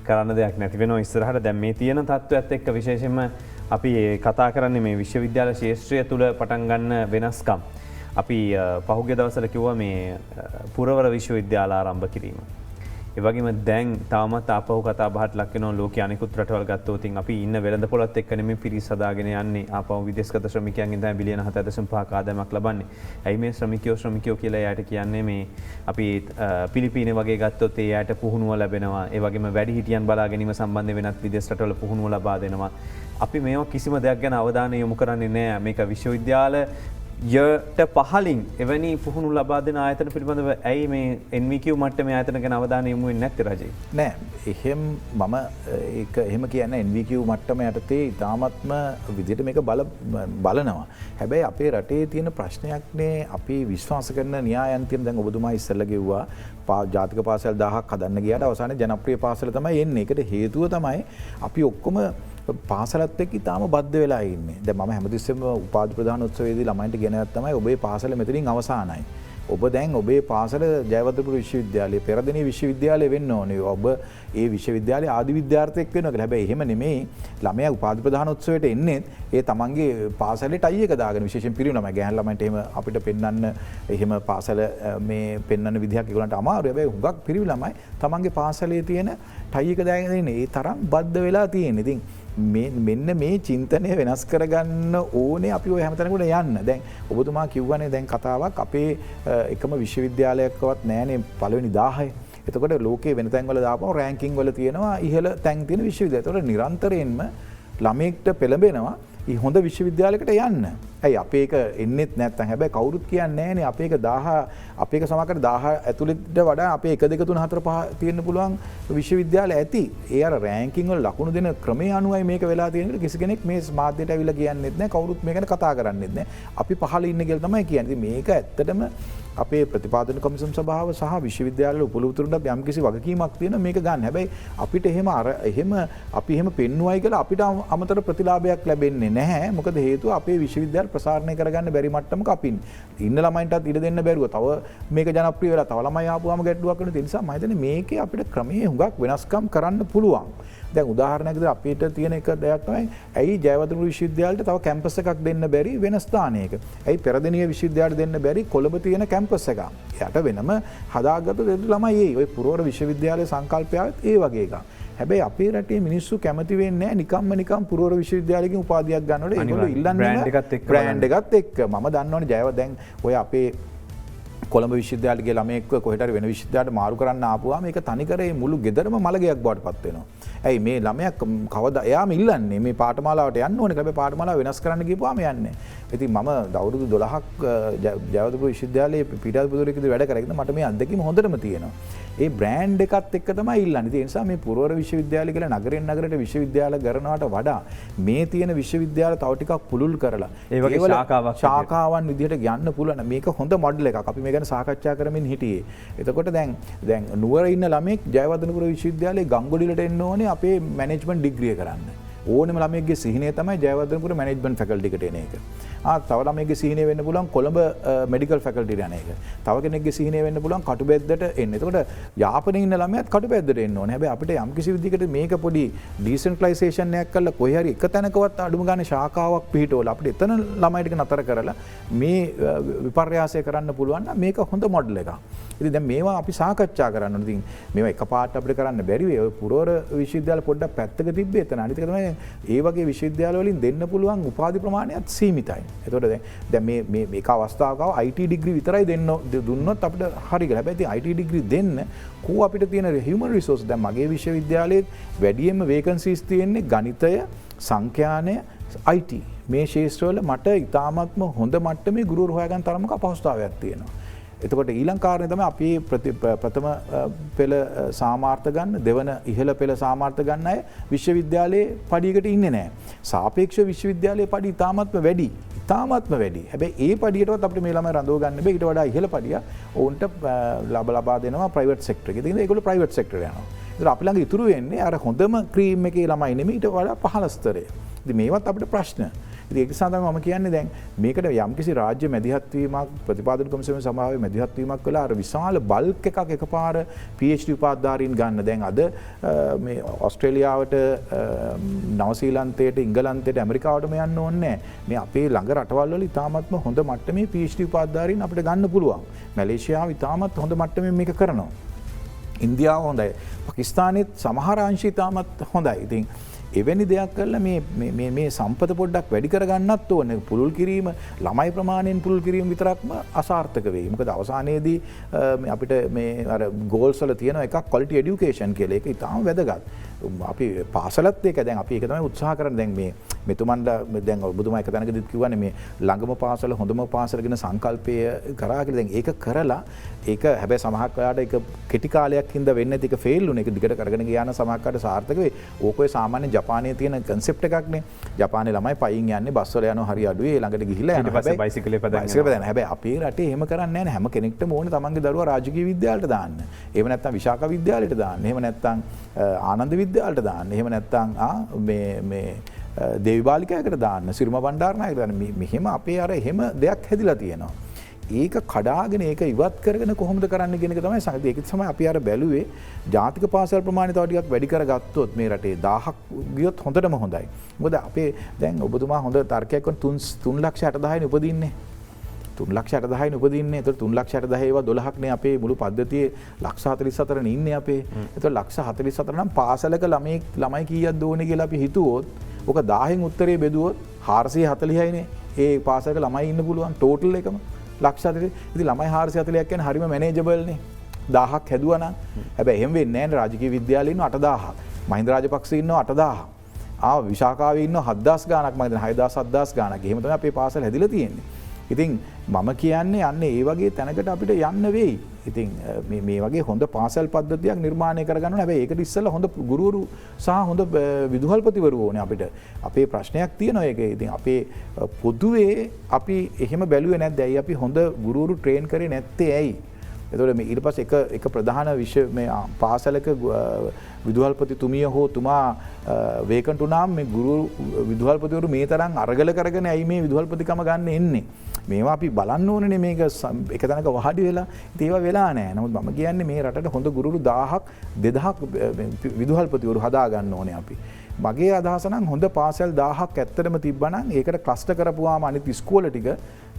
කරන්න දෙයක් නැති වෙනවා ඉස්සරහට දැන් මේ තියෙන තත්ත්වයත් එක්ක විශේෂයෙන්ම අපි කතා කරන්නේ මේ විශ්වවිද්‍යාල ශාස්ත්‍රය තුල පටන් ගන්න වෙනස්කම්. අපි පහුගිය දවස්වල කිව්වා මේ පුරවර විශ්වවිද්‍යාල ආරම්භ කිරීම. ඒ වගේම දැන් තාමත් ආපහු කතා බහට ලක් වෙනවා ලෝකයේ අනිකුත් රටවල් ගත්තොත් අපි ඉන්න වෙළඳපොළත් එක්ක නෙමෙයි පිරිස් හදාගෙන යන්නේ ආපහු විදේශගත ශ්‍රමිකයන්ගෙන් තමයි බිලියන 7.5ක ආදායමක් ලබන්නේ. ඇයි මේ ශ්‍රමිකයෝ කියලා එයාට කියන්නේ මේ අපි පිලිපීනේ වගේ ගත්තොත් එයාට පුහුණුව ලැබෙනවා. ඒ වගේම වැඩිහිටියන් බලා ගැනීම සම්බන්ධ වෙනත් විදේශ රටවල පුහුණුව ලබා දෙනවා. අපි මේවා කිසිම දෙයක් ගැන අවධානය යොමු කරන්නේ නැහැ. මේක විශ්වවිද්‍යාල යට පහලින් එවැනි පුහුණු ලබා දෙන ආයතන පිළිබඳව ඇයි මේ NVQ මට්ටමේ ආයතන ගැන අවධානය යොමු වෙන්නේ නැත්තේ රජේ? නෑ එහෙම මම ඒක එහෙම කියන්නේ NVQ මට්ටම යටතේ ඉතාමත්ම විදිහට මේක බලනවා. හැබැයි අපේ රටේ තියෙන ප්‍රශ්නයක්නේ අපි විශ්වාස කරන න්‍යායයන් තියෙන දැන් ඔබතුමා ඉස්සෙල්ලා කිව්වා ජාතික පාසල් 1000ක් හදන්න ගියාට අවසානයේ ජනප්‍රිය පාසල තමයි එන්නේ. ඒකට හේතුව තමයි අපි ඔක්කොම පාසලත් එක්ක ඉතාම බද්ධ වෙලා ඉන්නේ. දැන් මම හැමතිස්සෙම උපාධි ප්‍රදාන උත්සවයේදී ළමයින්ට ගෙනවත් තමයි ඔබේ පාසල මෙතනින් අවසానයි. ඔබ දැන් ඔබේ පාසල ජයවර්ධනපුර විශ්වවිද්‍යාලයේ පෙරදින විශ්වවිද්‍යාලය වෙන්න ඕනේ. ඔබ ඒ විශ්වවිද්‍යාලයේ ආදි විද්‍යාර්ථයෙක් වෙනවා කියලා. හැබැයි එහෙම නෙමෙයි. ළමයා උපාධි ප්‍රදාන උත්සවයට එන්නේ ඒ තමන්ගේ පාසලේ ටයි එක දාගෙන විශේෂයෙන් පිරිමි ළමයි ගෑනු ළමයින්ට එහෙම අපිට පෙන්වන්න එහෙම පාසල මේ පෙන්වන්න විදිහක් ඒගොල්ලන්ට අමාරුයි. හැබැයි හුඟක් පිරිමි ළමයි තමන්ගේ පාසලේ තියෙන ටයි එක දාගෙන ඉන්නේ. ඒ තරම් බද්ධ වෙලා තියෙන්නේ. ඉතින් මෙන්න මේ චින්තනය වෙනස් කරගන්න ඕනේ අපි ඔය හැමතැනකට යන්න. දැන් ඔබතුමා කිව්වනේ දැන් කතාවක් අපේ එකම විශ්වවිද්‍යාලයකවත් නැහැනේ පළවෙනි 1000. එතකොට ලෝකයේ වෙන තැන්වල දාපුවම රෑන්කින් වල තියෙනවා ඉහළ තැන් තියෙන විශ්වවිද්‍යාල. එතකොට නිරන්තරයෙන්ම ළමයෙක්ට පෙළඹෙනවා හොඳ විශ්වවිද්‍යාලයකට යන්න. ඇයි අපේ එක එන්නෙත් නැත්නම් හැබැයි කවුරුත් කියන්නේ නැහැනේ අපේ එක 1000 අපේ එක සමහරකට 1000 ඇතුළෙට වඩා අපේ 1 2 3 4 5 තියෙන්න පුළුවන් විශ්වවිද්‍යාල ඇති. ඒ අර රෑන්කින් වල ලකුණු දෙන ක්‍රමයේ අනුවයි මේක වෙලා තියෙන්නේ. කිසි කෙනෙක් මේ මාධ්‍යයට ඇවිල්ලා කියන්නෙත් නැහැ. කවුරුත් මේක ගැන කතා කරන්නෙත් නැහැ. අපි පහළ ඉන්නේ කියලා තමයි කියන්නේ. ඉතින් මේක ඇත්තටම අපේ ප්‍රතිපාදන කොමිසම් සභාව සහ විශ්වවිද්‍යාල උපලුතුරුන්ට යම්කිසි වගකීමක් තියෙනවා මේක ගන්න. හැබැයි අපිට එහෙම අපි එහෙම පෙන්නුවයි කියලා අපිට අමතර ප්‍රතිලාභයක් ලැබෙන්නේ නැහැ. මොකද හේතුව අපේ විශ්වවිද්‍යාල ප්‍රසාරණය කරගන්න බැරි මට්ටමක අපි ඉන්න ළමයින්ටත් ඉඩ දෙන්න බැරුව. තව මේක ජනප්‍රිය වෙලා තව ළමයි ආපුවාම ගැටලුවක් වෙන නිසා මම හිතන්නේ මේකේ අපිට ක්‍රමයේ හුඟක් වෙනස්කම් කරන්න පුළුවන්. දැන් උදාහරණයක් විදිහට අපිට තියෙන එක දෙයක් තමයි ඇයි ජයවර්ධනපුර විශ්වවිද්‍යාලයට තව කැම්පස් එකක් දෙන්න බැරි වෙන ස්ථානයක. ඇයි පෙරදිනිය විශ්වවිද්‍යාලයට දෙන්න බැරි කොළඹ තියෙන කැම්පස් එකක්. එයාට වෙනම හදාගත්ත දෙන්න ළමයි එයි. ඔය පුරවර විශ්වවිද්‍යාලයේ සංකල්පයත් ඒ වගේ එකක්. හැබැයි අපේ රටේ මිනිස්සු කැමති වෙන්නේ නැහැ නිකම් පුරවර විශ්වවිද්‍යාලයකින් උපාධියක් ගන්නකොට ඒගොල්ලෝ ඉල්ලන්නේ බ්‍රෑන්ඩ් එකත් එක්ක. මම දන්නවනේ ජයව දැන් ඔය අපේ කොළඹ විශ්වවිද්‍යාලයේ ළමයෙක්ව කොහෙට හරි වෙන විශ්වවිද්‍යාලයට මාරු කරන්න ආපුවාම මේක තනිකරේ මුළු ගෙදරම මලගයක් බවට පත් වෙනවා. ඇයි මේ ළමයා කවදා එයාම ඉල්ලන්නේ මේ පාඨමාලාවට යන්න ඕනේ. හැබැයි පාඨමාලාව වෙනස් කරන්න ගිහපුවාම යන්නේ. ඉතින් මම අවුරුදු 12ක් ජයවර්ධනපුර විශ්වවිද්‍යාලයේ පීඨාධිපතිවරයෙකුට වැඩ කරගෙන මට මේ අත්දැකීම හොඳටම තියෙනවා. ඒ බ්‍රෑන්ඩ් එකත් එක්ක තමයි ඉල්ලන්නේ. ඒ නිසා මේ පුරවර විශ්වවිද්‍යාලය කියලා නගරෙන් නගරයට විශ්වවිද්‍යාල කරනවට වඩා මේ තියෙන විශ්වවිද්‍යාල තව ටිකක් පුළුල් කරලා ඒ වගේ ශාඛාවන් විදිහට යන්න පුළුවන්. මේක හොඳ මොඩල් එකක්. අපි මේ ගැන සාකච්ඡා කරමින් හිටියේ. එතකොට දැන් නුවර ඉන්න ළමෙක් ජයවර්ධනපුර විශ්වවිද්‍යාලයේ ගංගොඩිලට එන්න ඕනේ අපේ මැනේජ්මන්ට් ඩිග්‍රිය කරන්න. ඕනෙම ළමයෙක්ගේ සිහිනය තමයි ජයවර්ධනපුර මැනේජ්මන්ට් ෆැකල්ටි එකට එන එක. තව ළමයෙක්ගේ සිහිනය වෙන්න පුළුවන් කොළඹ මෙඩිකල් ෆැකල්ටියට යන එක. තව කෙනෙක්ගේ සිහිනය වෙන්න පුළුවන් කටුබැද්දට එන්න. එතකොට යාපනයේ ඉන්න ළමයාත් කටුබැද්දට එන්න ඕනේ. හැබැයි අපිට යම්කිසි විදිහකට මේක පොඩි ඩිසෙන්ට්‍රලයිසේෂන් එකක් කරලා කොහේ හරි එක තැනකවත් අඩුම ගන්න ශාඛාවක් පිහිටවලා අපිට එතන ළමයි ටික නතර කරලා මේ විපර්යාසය කරන්න පුළුවන් නම් මේක හොඳ මොඩල් එකක්. ඉතින් දැන් මේවා අපි සාකච්ඡා කරන්න ඕනේ. ඉතින් මේවා එකපාරට අපිට කරන්න බැරි වෙයි. ඔය පුරවර විශ්වවිද්‍යාල පොඩ්ඩක් පැත්තක තිබ්බේ එතන. අනිත් එක තමයි ඒ වගේ විශ්වවිද්‍යාල වලින් දෙන්න පුළුවන් උපාධි ප්‍රමාණයත් සීමිතයි. එතකොට දැන් මේක අවස්ථාවක IT ඩිග්‍රී විතරයි දුන්නොත් අපිට හරි කියලා. හැබැයි ඉතින් IT ඩිග්‍රී දෙන්න කෝ අපිට තියෙන හියුමන් රිසෝස් දැන් මගේ විශ්වවිද්‍යාලයේ වැඩියෙන්ම වේකන්සිස් තියෙන්නේ ගණිතය, සංඛ්‍යානය, IT මේ ශේෂ්ත්‍රවල මට ඉතාමත්ම හොඳ මට්ටමේ ගුරුවරු හොයාගන්න තරමක අපහසුතාවයක් තියෙනවා. එතකොට ඊළඟ කාරණේ තමයි අපි ප්‍රථම පෙළ සාමාර්ථ ගන්න, දෙවන ඉහළ පෙළ සාමාර්ථ ගන්න අය විශ්වවිද්‍යාලයේ පඩියකට ඉන්නේ නැහැ. සාපේක්ෂව විශ්වවිද්‍යාලයේ පඩි ඉතාමත්ම වැඩි. ඉතාමත්ම වැඩි. හැබැයි ඒ පඩියටවත් අපිට මේ ළමයි රඳව ගන්න බෑ. ඊට වඩා ඉහළ පඩිය ඔවුන්ට ලබා දෙනවා ප්‍රයිවට් සෙක්ටර් එකේ. ඉතින් ඒගොල්ලෝ ප්‍රයිවට් සෙක්ටර් යනවා. ඒතර අපි ළඟ ඉතුරු වෙන්නේ අර හොඳම ක්‍රීම් එකේ ළමයි නෙමෙයි ඊට වඩා පහළ ස්තරයේ. ඉතින් මේවත් අපිට ප්‍රශ්න. ඉතින් ඒක නිසා තමයි මම කියන්නේ දැන් මේකට යම්කිසි රාජ්‍ය මැදිහත් වීමක් ප්‍රතිපාදන කොමිසමේ සභාවේ මැදිහත් වීමක් කළා අර විශාල බල්ක් එකක් එකපාර PhD උපාධිධාරීන් ගන්න. දැන් අද මේ ඕස්ට්‍රේලියාවට නවසීලන්තයට ඉංගලන්තයට ඇමරිකාවටම යන්න ඕනේ නැහැ. මේ අපේ ළඟ රටවල් වල ඉතාමත්ම හොඳ මට්ටමේ PhD උපාධිධාරීන් අපිට ගන්න පුළුවන්. මැලේසියාව ඉතාමත් හොඳ මට්ටමේ මේක කරනවා. ඉන්දියාව හොඳයි. පාකිස්තානෙත් සමහර අංශ ඉතාමත් හොඳයි. ඉතින් එවැනි දෙයක් කරලා මේ සම්පත පොඩ්ඩක් වැඩි කරගන්නත් ඕනේ. පුළුල් කිරීම ළමයි ප්‍රමාණයෙන් පුළුල් කිරීම විතරක්ම අසාර්ථක වෙයි. මොකද අවසානයේදී අපිට මේ අර ගෝල්ස් වල තියෙන එකක් ක්වොලිටි এডুকেෂන් කියලා. ඒක ඉතාම වැදගත්. අපි පාසලත් ඒක දැන් අපි ඒක තමයි උත්සාහ කරන්නේ. දැන් මේ මෙතුමන්ලා දැන් ඔබතුමා එක තැනකදීත් කිව්වනේ මේ ළඟම පාසල හොඳම පාසල කියන සංකල්පය කරා කියලා. දැන් ඒක කරලා ඒක හැබැයි සමහරක් වෙලාවට ඒක කෙටි කාලයක් හින්දා වෙන්නේ නැති එක ෆේල් වුණ එක දිගට කරගෙන ගියා නම් සමහරකට සාර්ථක වෙයි. ඕකේ සාමාන්‍ය ජපානයේ තියෙන concept එකක්නේ. ජපානයේ ළමයි පයින් යන්නේ බස් වල යනවා හරි අඩුයි. ඒ ළඟට ගිහිල්ලා යනවා. හැබැයි බයිසිකලේ පදන්න. හැබැයි අපේ රටේ එහෙම කරන්නේ නැහැ. හැම කෙනෙක්ටම ඕනේ තමන්ගේ දරුවා රාජකීය විද්‍යාලයට දාන්න. එහෙම නැත්නම් විශාඛ විද්‍යාලයට දාන්න. එහෙම නැත්නම් ආනන්ද විද්‍යාලයට දාන්න. එහෙම නැත්නම් මේ දේවි බාලිකායකට දාන්න. සිරිම බණ්ඩාරනායකට දාන්න. මෙහෙම අපේ අර එහෙම දෙයක් හැදිලා තියෙනවා. ඒක කඩාගෙන ඒක ඉවත් කරගෙන කොහොමද කරන්න කියන එක තමයි සංගති. ඒක තමයි අපි අර බැලුවේ ජාතික පාසල් ප්‍රමාණය තව ටිකක් වැඩි කරගත්තොත් මේ රටේ 1000ක් ගියොත් හොඳටම හොඳයි. මොකද අපේ දැන් ඔබතුමා හොඳ තර්කයක් කරන 3,60,000නේ උපදින්නේ. 3,60,000නේ උපදින්නේ. ඒතකොට 3,60,000 ඒවා 12ක් නේ අපේ මුළු පද්ධතියේ 1,44නේ ඉන්නේ අපේ. ඒතකොට 1,44 නම් පාසලක ළමයි කීයක්ද ඕනේ කියලා අපි හිතුවොත් ඔක 1000න් උත්තරේ බෙදුවොත් 440යිනේ. ඒ පාසලක ළමයි ඉන්න පුළුවන් ටෝටල් එකම. ලක්ෂ 40. ඉතින් ළමයි 440ක් කියන්නේ හරිම මැනේජබල් නේ. 1000ක් හැදුවා නම්. හැබැයි එහෙම වෙන්නේ නැහැ නේ. රාජකීය විද්‍යාලේ ඉන්න 8000ක්. මහින්ද රාජපක්ෂ ඉන්නවා 8000ක්. විශාඛාවේ ඉන්නවා 7000 ගාණක්. මම හිතන්නේ 6000 7000 ගාණක්. එහෙම තමයි අපේ පාසල් හැදිලා තියෙන්නේ. ඉතින් මම කියන්නේ යන්නේ ඒ වගේ තැනකට අපිට යන්න වෙයි. ඉතින් මේ වගේ හොඳ පාසල් පද්ධතියක් නිර්මාණය කරගන්න ඕනේ. හැබැයි ඒකට ඉස්සෙල්ලා හොඳ ගුරුවරු සහ හොඳ විදුහල්පතිවරු ඕනේ අපිට. අපේ ප්‍රශ්නයක් තියෙනවා ඒකේ. ඉතින් අපේ පොදුවේ අපි එහෙම බැලුවේ නැද්ද? ඇයි අපි හොඳ ගුරුවරු ට්‍රේන් කරේ නැත්තේ ඇයි? එතකොට මේ ඊට පස්සේ එක ප්‍රධාන විෂය මේ පාසලක විදුහල්පතිතුමිය හෝ තුමා වේකන්ට් වුණාම මේ ගුරු විදුහල්පතිවරු මේ තරම් අරගල කරගෙන ඇයි මේ විදුහල්පතිකම ගන්න එන්නේ? මේවා අපි බලන්න ඕනනේ මේක එක තැනක වහඩි වෙලා. ඉතින් ඒවා වෙලා නැහැ. නමුත් මම කියන්නේ මේ රටට හොඳ ගුරුවරු 1000ක් 2000ක් විදුහල්පතිවරු හදා ගන්න ඕනේ අපි. මගේ අදහස නම් හොඳ පාසල් 1000ක් ඇත්තටම තිබ්බනම් ඒකට ක්ලස්ටර් කරපුවාම අනිත් ඉස්කෝල ටික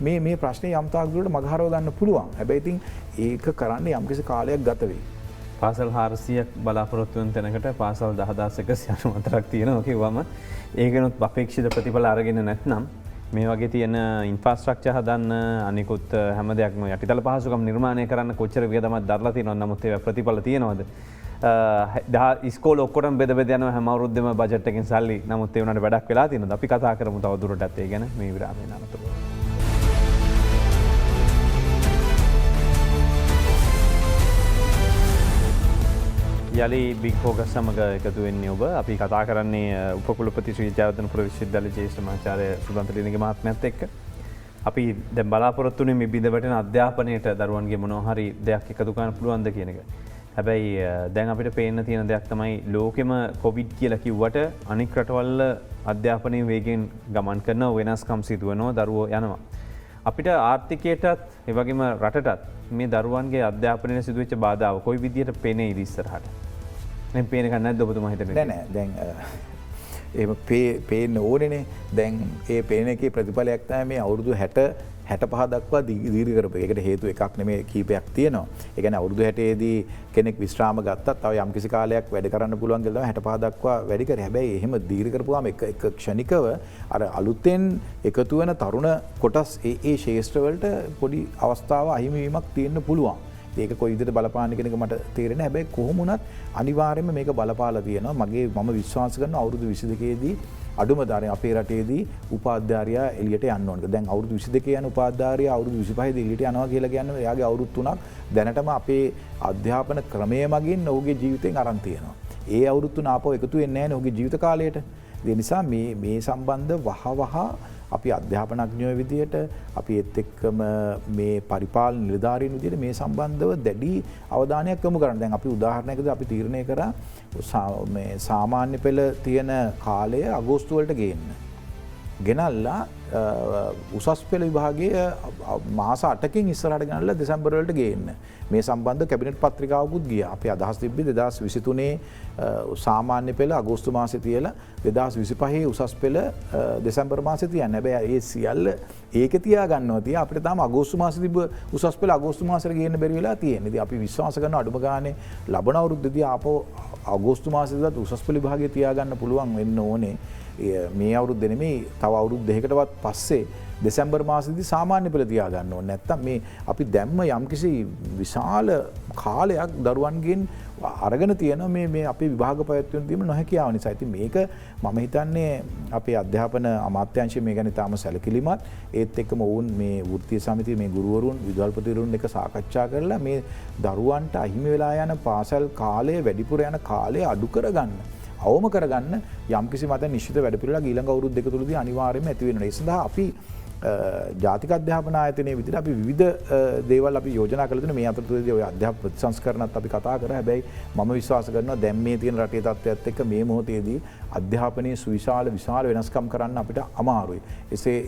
මේ ප්‍රශ්නේ යම් තාක් දුරට මගහරව ගන්න පුළුවන්. හැබැයි ඉතින් ඒක කරන්න යම්කිසි කාලයක් ගත වෙයි. පාසල් 400ක් බලාපොරොත්තු වෙන තැනකට පාසල් 10194ක් තියෙනවා කිව්වම ඒකනොත් අපේක්ෂිත ප්‍රතිඵල අරගෙන නැත්නම් මේ වගේ තියෙන ඉන්ෆ්‍රාස්ට්‍රක්චර් හදන්න අනිකුත් හැම දෙයක්ම යටිතල පහසුකම් නිර්මාණය කරන්න කොච්චර වියදමක් දරලා තියෙනවද? නමුත් ඒ ප්‍රතිඵල තියෙනවද? ඉස්කෝල ඔක්කොටම බෙද යනවා හැම අවුරුද්දෙම බජට් එකෙන් සල්ලි. නමුත් ඒ වුණාට වැඩක් වෙලා තියෙනවද? අපි කතා කරමු තව දුරටත් ඒ ගැන මේ විරාමයෙන් අනතුරුව. යලි බිග් ෆෝකස් සමග එකතු වෙන්නේ ඔබ. අපි කතා කරන්නේ උපකුලපති ශ්‍රී ජයවර්ධනපුර විශ්වවිද්‍යාලයේ ජ්‍යෙෂ්ඨ මහාචාර්ය සුගන්ත ලිනගේ මහත්මයාත් එක්ක අපි දැන් බලාපොරොත්තු වෙන්නේ මේ බිඳ වැටෙන අධ්‍යාපනයට දරුවන්ගේ මොනවා හරි දෙයක් එකතු කරන්න පුළුවන්ද කියන එක. හැබැයි දැන් අපිට පේන්න තියෙන දෙයක් තමයි ලෝකෙම කොවිඩ් කියලා කිව්වට අනික් රටවල් අධ්‍යාපනයේ වේගෙන් ගමන් කරන වෙනස්කම් සිදු වෙනවා දරුවෝ යනවා. අපිට ආර්ථිකයටත් ඒ වගේම රටටත් මේ දරුවන්ගේ අධ්‍යාපනයේ සිදුවෙච්ච බාධාව කොයි විදියට පේනේද ඉස්සරහට? දැන් පේන එක නැද්ද ඔබතුමා හිතන්නේ? නෑ දැන් එහෙම පේන්න ඕනේනේ. දැන් ඒ පේන එකේ ප්‍රතිඵලයක් තමයි මේ අවුරුදු 65 දක්වා දීර්ඝ කරපු. ඒකට හේතු එකක් නෙමෙයි කීපයක් තියෙනවා. ඒ කියන්නේ අවුරුදු 60ේදී කෙනෙක් විශ්‍රාම ගත්තත් තව යම්කිසි කාලයක් වැඩ කරන්න පුළුවන් කියලා තමයි 65 දක්වා වැඩි කරේ. හැබැයි එහෙම දීර්ඝ කරපුවාම එක ක්ෂණිකව අර අලුතෙන් එකතු වෙන තරුණ කොටස් ඒ ශේෂ්ත්‍ර වලට පොඩි අවස්ථාවක් අහිමි වීමක් තියෙන්න පුළුවන්. ඒක කොයි විදිහට බලපාන්නේ කියන එක මට තේරෙන්නේ නැහැ. හැබැයි කොහොම වුණත් අනිවාර්යයෙන්ම මේක බලපාලා තියෙනවා. මම විශ්වාස කරනවා අවුරුදු 22 දී අඩුම තරමේ අපේ රටේදී උපාධ්‍යාරයා එළියට යන්න ඕනක. දැන් අවුරුදු 22 යන උපාධ්‍යාරයා අවුරුදු 25 දී එළියට යනවා කියලා කියන්නේ එයාගේ අවුරුදු 3ක් දැනටම අපේ අධ්‍යාපන ක්‍රමය මගින් ඔහුගේ ජීවිතෙන් අරන් තියෙනවා. ඒ අවුරුදු 3 ආපහු එකතු වෙන්නේ නැහැ නේ ඔහුගේ ජීවිත කාලයට. ඒ නිසා මේ සම්බන්ධ වහවහ අපි අධ්‍යාපනඥයෝ විදියට අපි ඒත් එක්කම මේ පරිපාලන නිලධාරීන් විදියට මේ සම්බන්ධව දැඩි අවධානයක් යොමු කරන්න. දැන් අපි උදාහරණයකදී අපි තීරණය කරා මේ සාමාන්‍ය පෙළ තියෙන කාලය අගෝස්තු වලට ගේන්න. ගෙනල්ලා උසස් පෙළ විභාගයේ මාස 8කින් ඉස්සරහට ගෙනල්ලා දෙසැම්බර් වලට ගේන්න. මේ සම්බන්ධ කැබිනට් පත්‍රිකාවකුත් ගියා. අපේ අදහස් තිබ්බේ 2023 සාමාන්‍ය පෙළ අගෝස්තු මාසේ තියලා 2025 උසස් පෙළ දෙසැම්බර් මාසේ තියන්න. හැබැයි ඒ සියල්ල ඒකේ තියා ගන්නවා තියා අපිට තාම අගෝස්තු මාසේ තිබ්බ උසස් පෙළ අගෝස්තු මාසෙට ගේන්න බැරි වෙලා තියෙන්නේ. ඉතින් අපි විශ්වාස කරනවා අඩුම ගානේ ලබන අවුරුද්දේදී ආපහු අගෝස්තු මාසෙදත් උසස් පෙළ විභාගය තියා ගන්න පුළුවන් වෙන්න ඕනේ. මේ අවුරුද්ද නෙමෙයි තව අවුරුදු දෙකකටවත් පස්සේ දෙසැම්බර් මාසෙදී සාමාන්‍ය පෙළ තියා ගන්න ඕනේ. නැත්තම් මේ අපි දැම්ම යම්කිසි විශාල කාලයක් දරුවන්ගෙන් අරගෙන තියෙන මේ අපේ විභාග පැවැත්වීම දීම නොහැකියාව නිසා. ඉතින් මේක මම හිතන්නේ අපේ අධ්‍යාපන අමාත්‍යාංශය මේ ගැන තාම සැලකිලිමත්. ඒත් එක්කම වුන් මේ වෘත්තීය සමිතිය මේ ගුරුවරුන් විදුහල්පතිවරුන් එක සාකච්ඡා කරලා මේ දරුවන්ට අහිමි වෙලා යන පාසල් කාලය වැඩිපුර යන කාලය අඩු කරගන්න. අවම කරගන්න යම්කිසි මත නිශ්චිත වැඩපිළිවෙලක් ඊළඟ අවුරුදු දෙක තුලදී අනිවාර්යයෙන්ම ඇති වෙනවා. ඒ සඳහා අපි ජාතික අධ්‍යාපන ආයතනයේ විදිහට අපි විවිධ දේවල් අපි යෝජනා කළ තියෙනවා. මේ අතරතුරදී ඔය අධ්‍යාපන ප්‍රතිසංස්කරණත් අපි කතා කරා. හැබැයි මම විශ්වාස කරනවා දැන් මේ තියෙන රටේ තත්ත්වයත් එක්ක මේ මොහොතේදී අධ්‍යාපනයේ විශාල වෙනස්කම් කරන්න අපිට අමාරුයි.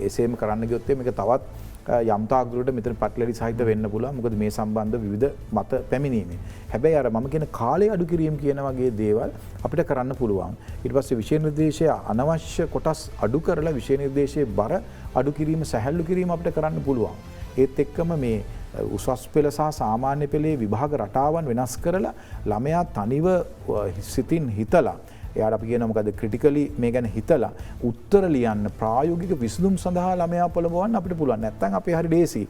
එසේම කරන්න ගියොත් මේක තවත් යම්තාක් දුරට මෙතන පැටලෙලි සහිත වෙන්න පුළුවන්. මොකද මේ සම්බන්ධ විවිධ මත පැමිණීමේ. හැබැයි අර මම කියන කාලය අඩු කිරීම කියන වගේ දේවල් අපිට කරන්න පුළුවන්. ඊට පස්සේ විෂය නිර්දේශයේ අනවශ්‍ය කොටස් අඩු කරලා විෂය නිර්දේශයේ බර අඩු කිරීම සැහැල්ලු කිරීම අපිට කරන්න පුළුවන්. ඒත් එක්කම මේ උසස් පෙළ සහ සාමාන්‍ය පෙළේ විභාග රටාවන් වෙනස් කරලා ළමයා තනිව සිතින් හිතලා එයාට අපි කියන මොකද ක්‍රිටිකලි මේ ගැන හිතලා උත්තර ලියන්න ප්‍රායෝගික විසඳුම් සඳහා ළමයා පොළඹවන්න අපිට පුළුවන්. නැත්නම් අපේ හරි ලේසි.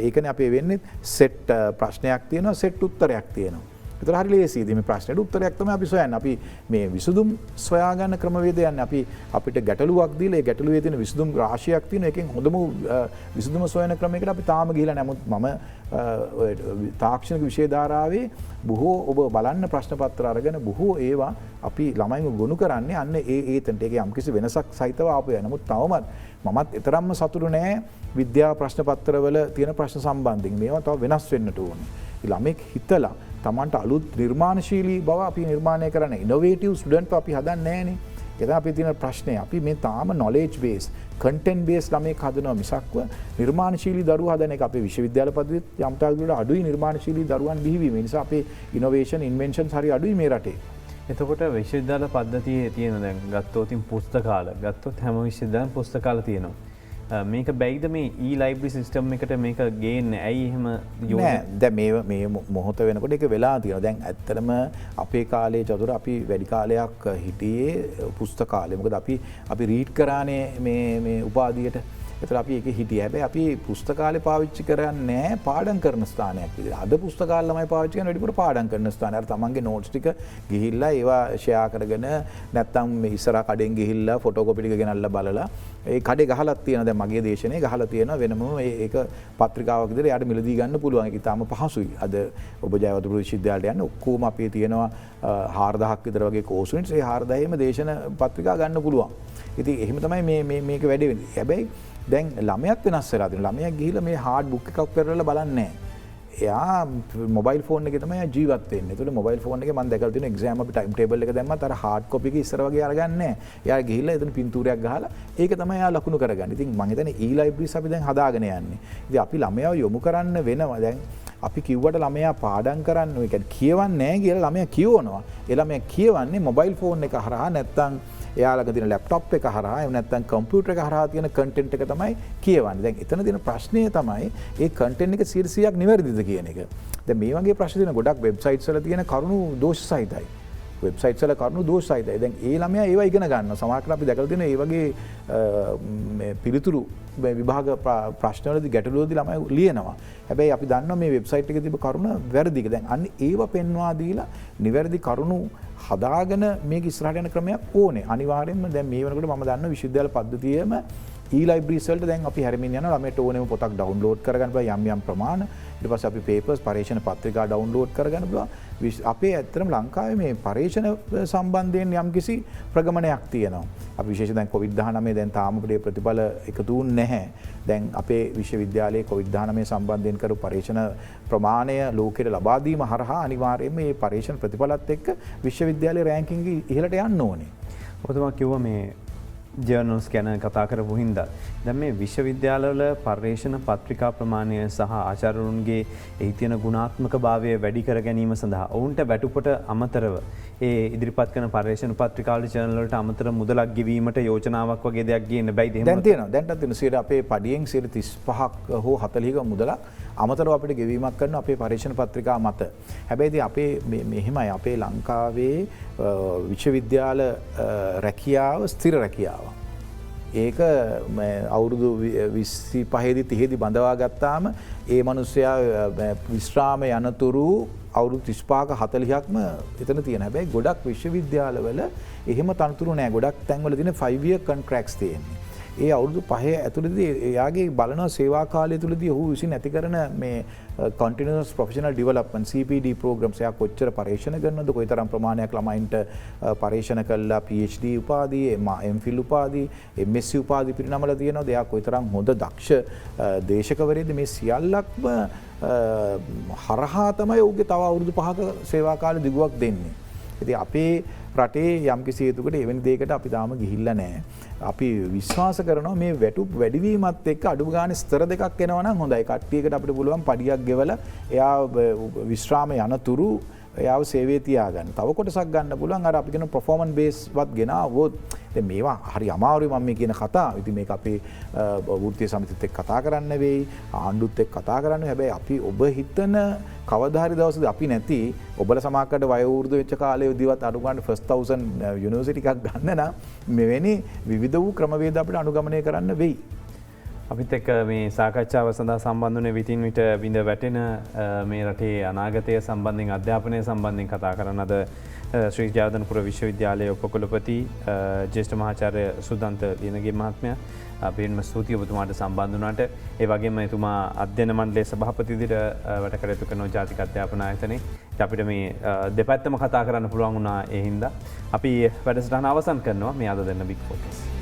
ඒකනේ අපේ වෙන්නේ සෙට් ප්‍රශ්නයක් තියෙනවා සෙට් උත්තරයක් තියෙනවා. ඒතර හරි ලේසි. ඉතින් මේ ප්‍රශ්නෙට උත්තරයක් තමයි අපි සොයන්නේ. අපි මේ විසඳුම් සොයා ගන්න ක්‍රමවේද යන්නේ. අපිට ගැටලුවක් දීලා ඒ ගැටලුවේ තියෙන විසඳුම් රාශියක් තියෙනවා. එකෙන් හොඳම විසඳුම සොයන ක්‍රමයකට අපි තාම ගිහිලා නමුත් මම තාක්ෂණික විෂය ධාරාවේ බොහෝ ඔබ බලන්න ප්‍රශ්න පත්‍ර අරගෙන බොහෝ ඒවා අපි ළමයින්ව ගොනු කරන්නේ අන්න ඒතනට ඒක යම්කිසි වෙනසක් සහිතව ආපු යන. නමුත් තවමත් මමත් ඊතරම්ම සතුටු නෑ විද්‍යා ප්‍රශ්න පත්‍රවල තියෙන ප්‍රශ්න සම්බන්ධයෙන්. මේවා තව වෙනස් වෙන්නට ඕනේ. ළමෙක් හිතලා තමන්ට අලුත් නිර්මාණශීලී බව අපි නිර්මාණය කරන්න ඉනොවේටිව් ස්ටුඩන්ට් අපි හදන්නේ නැහනේ. ඒක අපි තියෙන ප්‍රශ්නේ. අපි මේ තාම knowledge base content base ළමෙක් හදනවා මිසක්ව නිර්මාණශීලී දරුවෝ හදන එක අපේ විශ්වවිද්‍යාල පද්ධතියේ යම් තාක් දුරට අඩුයි නිර්මාණශීලී දරුවන් බිහිවීම. ඒ නිසා අපේ innovation inventions හරි අඩුයි මේ රටේ. එතකොට විශ්වවිද්‍යාල පද්ධතියේ තියෙන දැන් ගත්තොත් පුස්තකාල ගත්තොත් හැම විශ්වවිද්‍යාලෙම පුස්තකාල තියෙනවා. මේක බැයිද මේ e-library system එකට මේක ගේන්නේ? ඇයි එහෙම යෝජනා? දැන් මේ මොහොත වෙනකොට ඒක වෙලා තියෙනවා. දැන් ඇත්තටම අපේ කාලේ චතුර අපි වැඩි කාලයක් හිටියේ පුස්තකාලේ. මොකද අපි රීඩ් කරානේ මේ උපාධියට. ඒතර අපි ඒකේ හිටියේ. හැබැයි අපි පුස්තකාලේ පාවිච්චි කරන්නේ නැහැ පාඩම් කරන ස්ථානයක් විදිහට. අද පුස්තකාල ළමයි පාවිච්චි කරන වැඩිපුර පාඩම් කරන ස්ථාන. අර තමන්ගේ නෝට්ස් ටික ගිහිල්ලා ඒවා ෂෙයා කරගෙන නැත්තම් මේ ඉස්සරහ කඩෙන් ගිහිල්ලා ෆොටෝකෝපි ටික ගෙනල්ලා බලලා ඒ කඩේ ගහලා තියෙනවා. දැන් මගේ දේශනේ ගහලා තියෙනවා වෙනම ඒක පත්‍රිකාවක් විදිහට යාට මිලදී ගන්න පුළුවන්. ඒක ඊටාම පහසුයි. අද ඔබ ජයවර්ධන විශ්වවිද්‍යාලයට යන්න ඔක්කොම අපේ තියෙනවා 4000ක් විතර වගේ කෝස් වලින් ඒ 4000ෙම දේශන පත්‍රිකා ගන්න පුළුවන්. ඉතින් එහෙම තමයි මේක වැඩි වෙන්නේ. හැබැයි දැන් ළමයාත් වෙනස් වෙලා තියෙනවා. ළමයා ගිහිල්ලා මේ හાર્ඩ් බුක් එකක් පෙරලා බලන්නේ නැහැ. එයා මොබයිල් ෆෝන් එකේ තමයි ජීවත් වෙන්නේ. ඒතකොට මොබයිල් ෆෝන් එකේ මම දැකලා තියෙන එක්සෑම් අපි ටයිම් ටේබල් එක දැම්මත් අර හાર્ඩ් කොපි එක ඉස්සර වගේ අරගන්නේ නැහැ. එයා ගිහිල්ලා එතන පින්තූරයක් ගහලා ඒක තමයි එයා ලකුණු කරගන්නේ. ඉතින් මම හිතන්නේ e-libraries අපි දැන් හදාගෙන යන්නේ. ඉතින් අපි ළමයාව යොමු කරන්න වෙනවා. දැන් අපි කිව්වට ළමයා පාඩම් කරන්න ඒ කියන්නේ කියවන්නේ නැහැ කියලා ළමයා කියවනවා. ඒ ළමයා කියවන්නේ මොබයිල් ෆෝන් එක හරහා නැත්තම් එයාලගේ තියෙන ලැප්ටොප් එක හරහා එහෙම නැත්නම් කම්පියුටර් එක හරහා තියෙන කන්ටෙන්ට් එක තමයි කියවන්නේ. දැන් එතන තියෙන ප්‍රශ්නය තමයි ඒ කන්ටෙන්ට් එක 100%ක් නිවැරදිද කියන එක. දැන් මේ වගේ ප්‍රශ්න තියෙන ගොඩක් වෙබ්සයිට්ස් වල තියෙන කරුණු දෝෂ සහිතයි. වෙබ්සයිට් වල කරුණු දෝෂයිතයි. දැන් ඒ ළමයා ඒවා ඉගෙන ගන්න. සමහරවිට අපි දැකලා තියෙනවා ඒ වගේ පිළිතුරු විභාග ප්‍රශ්නවලදී ගැටලුවලදී ළමයි ලියනවා. හැබැයි අපි දන්නවා මේ වෙබ්සයිට් එකේ තිබ්බ කරුණ වැරදි කියලා. දැන් අන්න ඒව පෙන්වා දීලා නිවැරදි කරුණු හදාගෙන මේක ඉස්සරහට යන ක්‍රමයක් ඕනේ. අනිවාර්යයෙන්ම දැන් මේ වෙනකොට මම දන්නවා විශ්වවිද්‍යාල පද්ධතියේම e-libraries වලට දැන් අපි හැරමින් යනවා ළමයට ඕනෙම පොතක් ඩවුන්ලෝඩ් කරගන්න පුළුවන් යම් ප්‍රමාණ. ඊට පස්සේ අපි papers පරීක්ෂණ පත්‍රිකා ඩවුන්ලෝඩ් කරගන්න පුළුවන්. අපේ ඇත්තටම ලංකාවේ මේ පරීක්ෂණ සම්බන්ධයෙන් යම්කිසි ප්‍රගමනයක් තියෙනවා. අපි විශේෂයෙන් දැන් COVID-19 දැන් තාම අපේ ප්‍රතිඵල එකතු වුන්නේ නැහැ. දැන් අපේ විශ්වවිද්‍යාලයේ COVID-19 සම්බන්ධයෙන් කරපු පරීක්ෂණ ප්‍රමාණය ලෝකෙට ලබා දීම හරහා අනිවාර්යයෙන්ම මේ පරීක්ෂණ ප්‍රතිඵලත් එක්ක විශ්වවිද්‍යාලයේ රෑන්කින්ග් ඉහළට යන්න ඕනේ. ඔබතුමා කිව්වා මේ ජර්නල්ස් ගැන කතා කරපු හින්දා දැන් මේ විශ්වවිද්‍යාලවල පර්යේෂණ පත්‍රිකා ප්‍රමාණය සහ ආචාර්යවරුන්ගේ එහි තියෙන ගුණාත්මක භාවය වැඩි කර ගැනීම සඳහා ඔවුන්ට වැටුපට අමතරව ඒ ඉදිරිපත් කරන පර්යේෂණ පත්‍රිකාවල ජර්නල් වලට අමතර මුදලක් ගෙවීමට යෝජනාවක් වගේ දෙයක් ගේන්න බැයිද එහෙම? දැන් තියෙනවා. දැන්ටත් තියෙනවා. අපේ පඩියෙන් 35ක් හෝ 40ක මුදලක් අමතරව අපිට ගෙවීමක් කරන අපේ පරීක්ෂණ පත්‍රිකා මත. හැබැයි ඉතින් අපේ මෙහෙමයි අපේ ලංකාවේ විශ්වවිද්‍යාල රැකියාව ස්ථිර රැකියාව. ඒක අවුරුදු 25 30 බඳවා ගත්තාම ඒ මිනිස්සයා විශ්‍රාම යනතුරු අවුරුදු 35ක 40ක්ම එතන තියෙන. හැබැයි ගොඩක් විශ්වවිද්‍යාලවල එහෙම තනතුරු නැහැ. ගොඩක් තැන්වල තියෙන 5 year contracts තියෙන්නේ. ඒ අවුරුදු 5 ඇතුළතදී එයාගේ බලන සේවා කාලය තුළදී ඔහු විසින් ඇති කරන මේ continuous professional development CPD programs එයා කොච්චර පරීක්ෂණ කරනවද කොයිතරම් ප්‍රමාණයක් ළමයින්ට පරීක්ෂණ කළා PhD උපාධි MPhil උපාධි MSc උපාධි පිරිනමලා තියෙනවද එයා කොයිතරම් හොඳ දක්ෂ දේශකවරයෙක්ද මේ සියල්ලක්ම හරහා තමයි ඔහුගේ තව අවුරුදු 5ක සේවා කාල දිගුවක් දෙන්නේ. ඉතින් අපේ රටේ යම්කිසි හේතුවකට එවැනි දෙයකට අපි තාම ගිහිල්ලා නැහැ. අපි විශ්වාස කරනවා මේ වැටුප් වැඩිවීමත් එක්ක අඩු ගානේ ස්තර දෙකක් එනවා නම් හොඳයි. කට්ටියකට අපිට පුළුවන් පඩියක් ගෙවලා එයා විශ්‍රාම යනතුරු එයාව සේවයේ තියාගන්න. තව කොටසක් ගන්න පුළුවන් අර අපි කියන performance base වත් ගෙනාවොත් දැන් මේවා හරි අමාරුයි මම මේ කියන කතා. ඉතින් මේක අපේ වෘත්තීය සමිතියත් එක්ක කතා කරන්න වෙයි, ආණ්ඩුවත් එක්ක කතා කරන්න. හැබැයි අපි ඔබ හිතන කවදා හරි දවසක අපි නැති ඔබලා සමාජකට වයෝවෘද්ධ වෙච්ච කාලේදීවත් අඩු ගන්න ෆස්ට් 1000 යුනිවර්සිටි එකක් ගන්න නම් මෙවැනි විවිධ වූ ක්‍රමවේද අපිට අනුගමනය කරන්න වෙයි. අපිත් එක්ක මේ සාකච්ඡාව සඳහා සම්බන්ධ වුණේ විටින් විට බිඳ වැටෙන මේ රටේ අනාගතය සම්බන්ධයෙන් අධ්‍යාපනය සම්බන්ධයෙන් කතා කරන අද ශ්‍රී ජයවර්ධනපුර විශ්වවිද්‍යාලයේ උපකුලපති ජ්‍යෙෂ්ඨ මහාචාර්ය සුදන්ත ලියනගේ මහත්මයා අපින්ම ස්තුතියි ඔබතුමාට සම්බන්ධ වුණාට. ඒ වගේම එතුමා අධ්‍යයන මණ්ඩලයේ සභාපති විදිහට වැඩ කටයුතු කරන ජාතික අධ්‍යාපන ආයතනයේ අපිට මේ දෙපැත්තම කතා කරන්න පුළුවන් වුණා. ඒ හින්දා අපි වැඩසටහන අවසන් කරනවා මේ අද දෙන්න බිග් ෆෝකස්.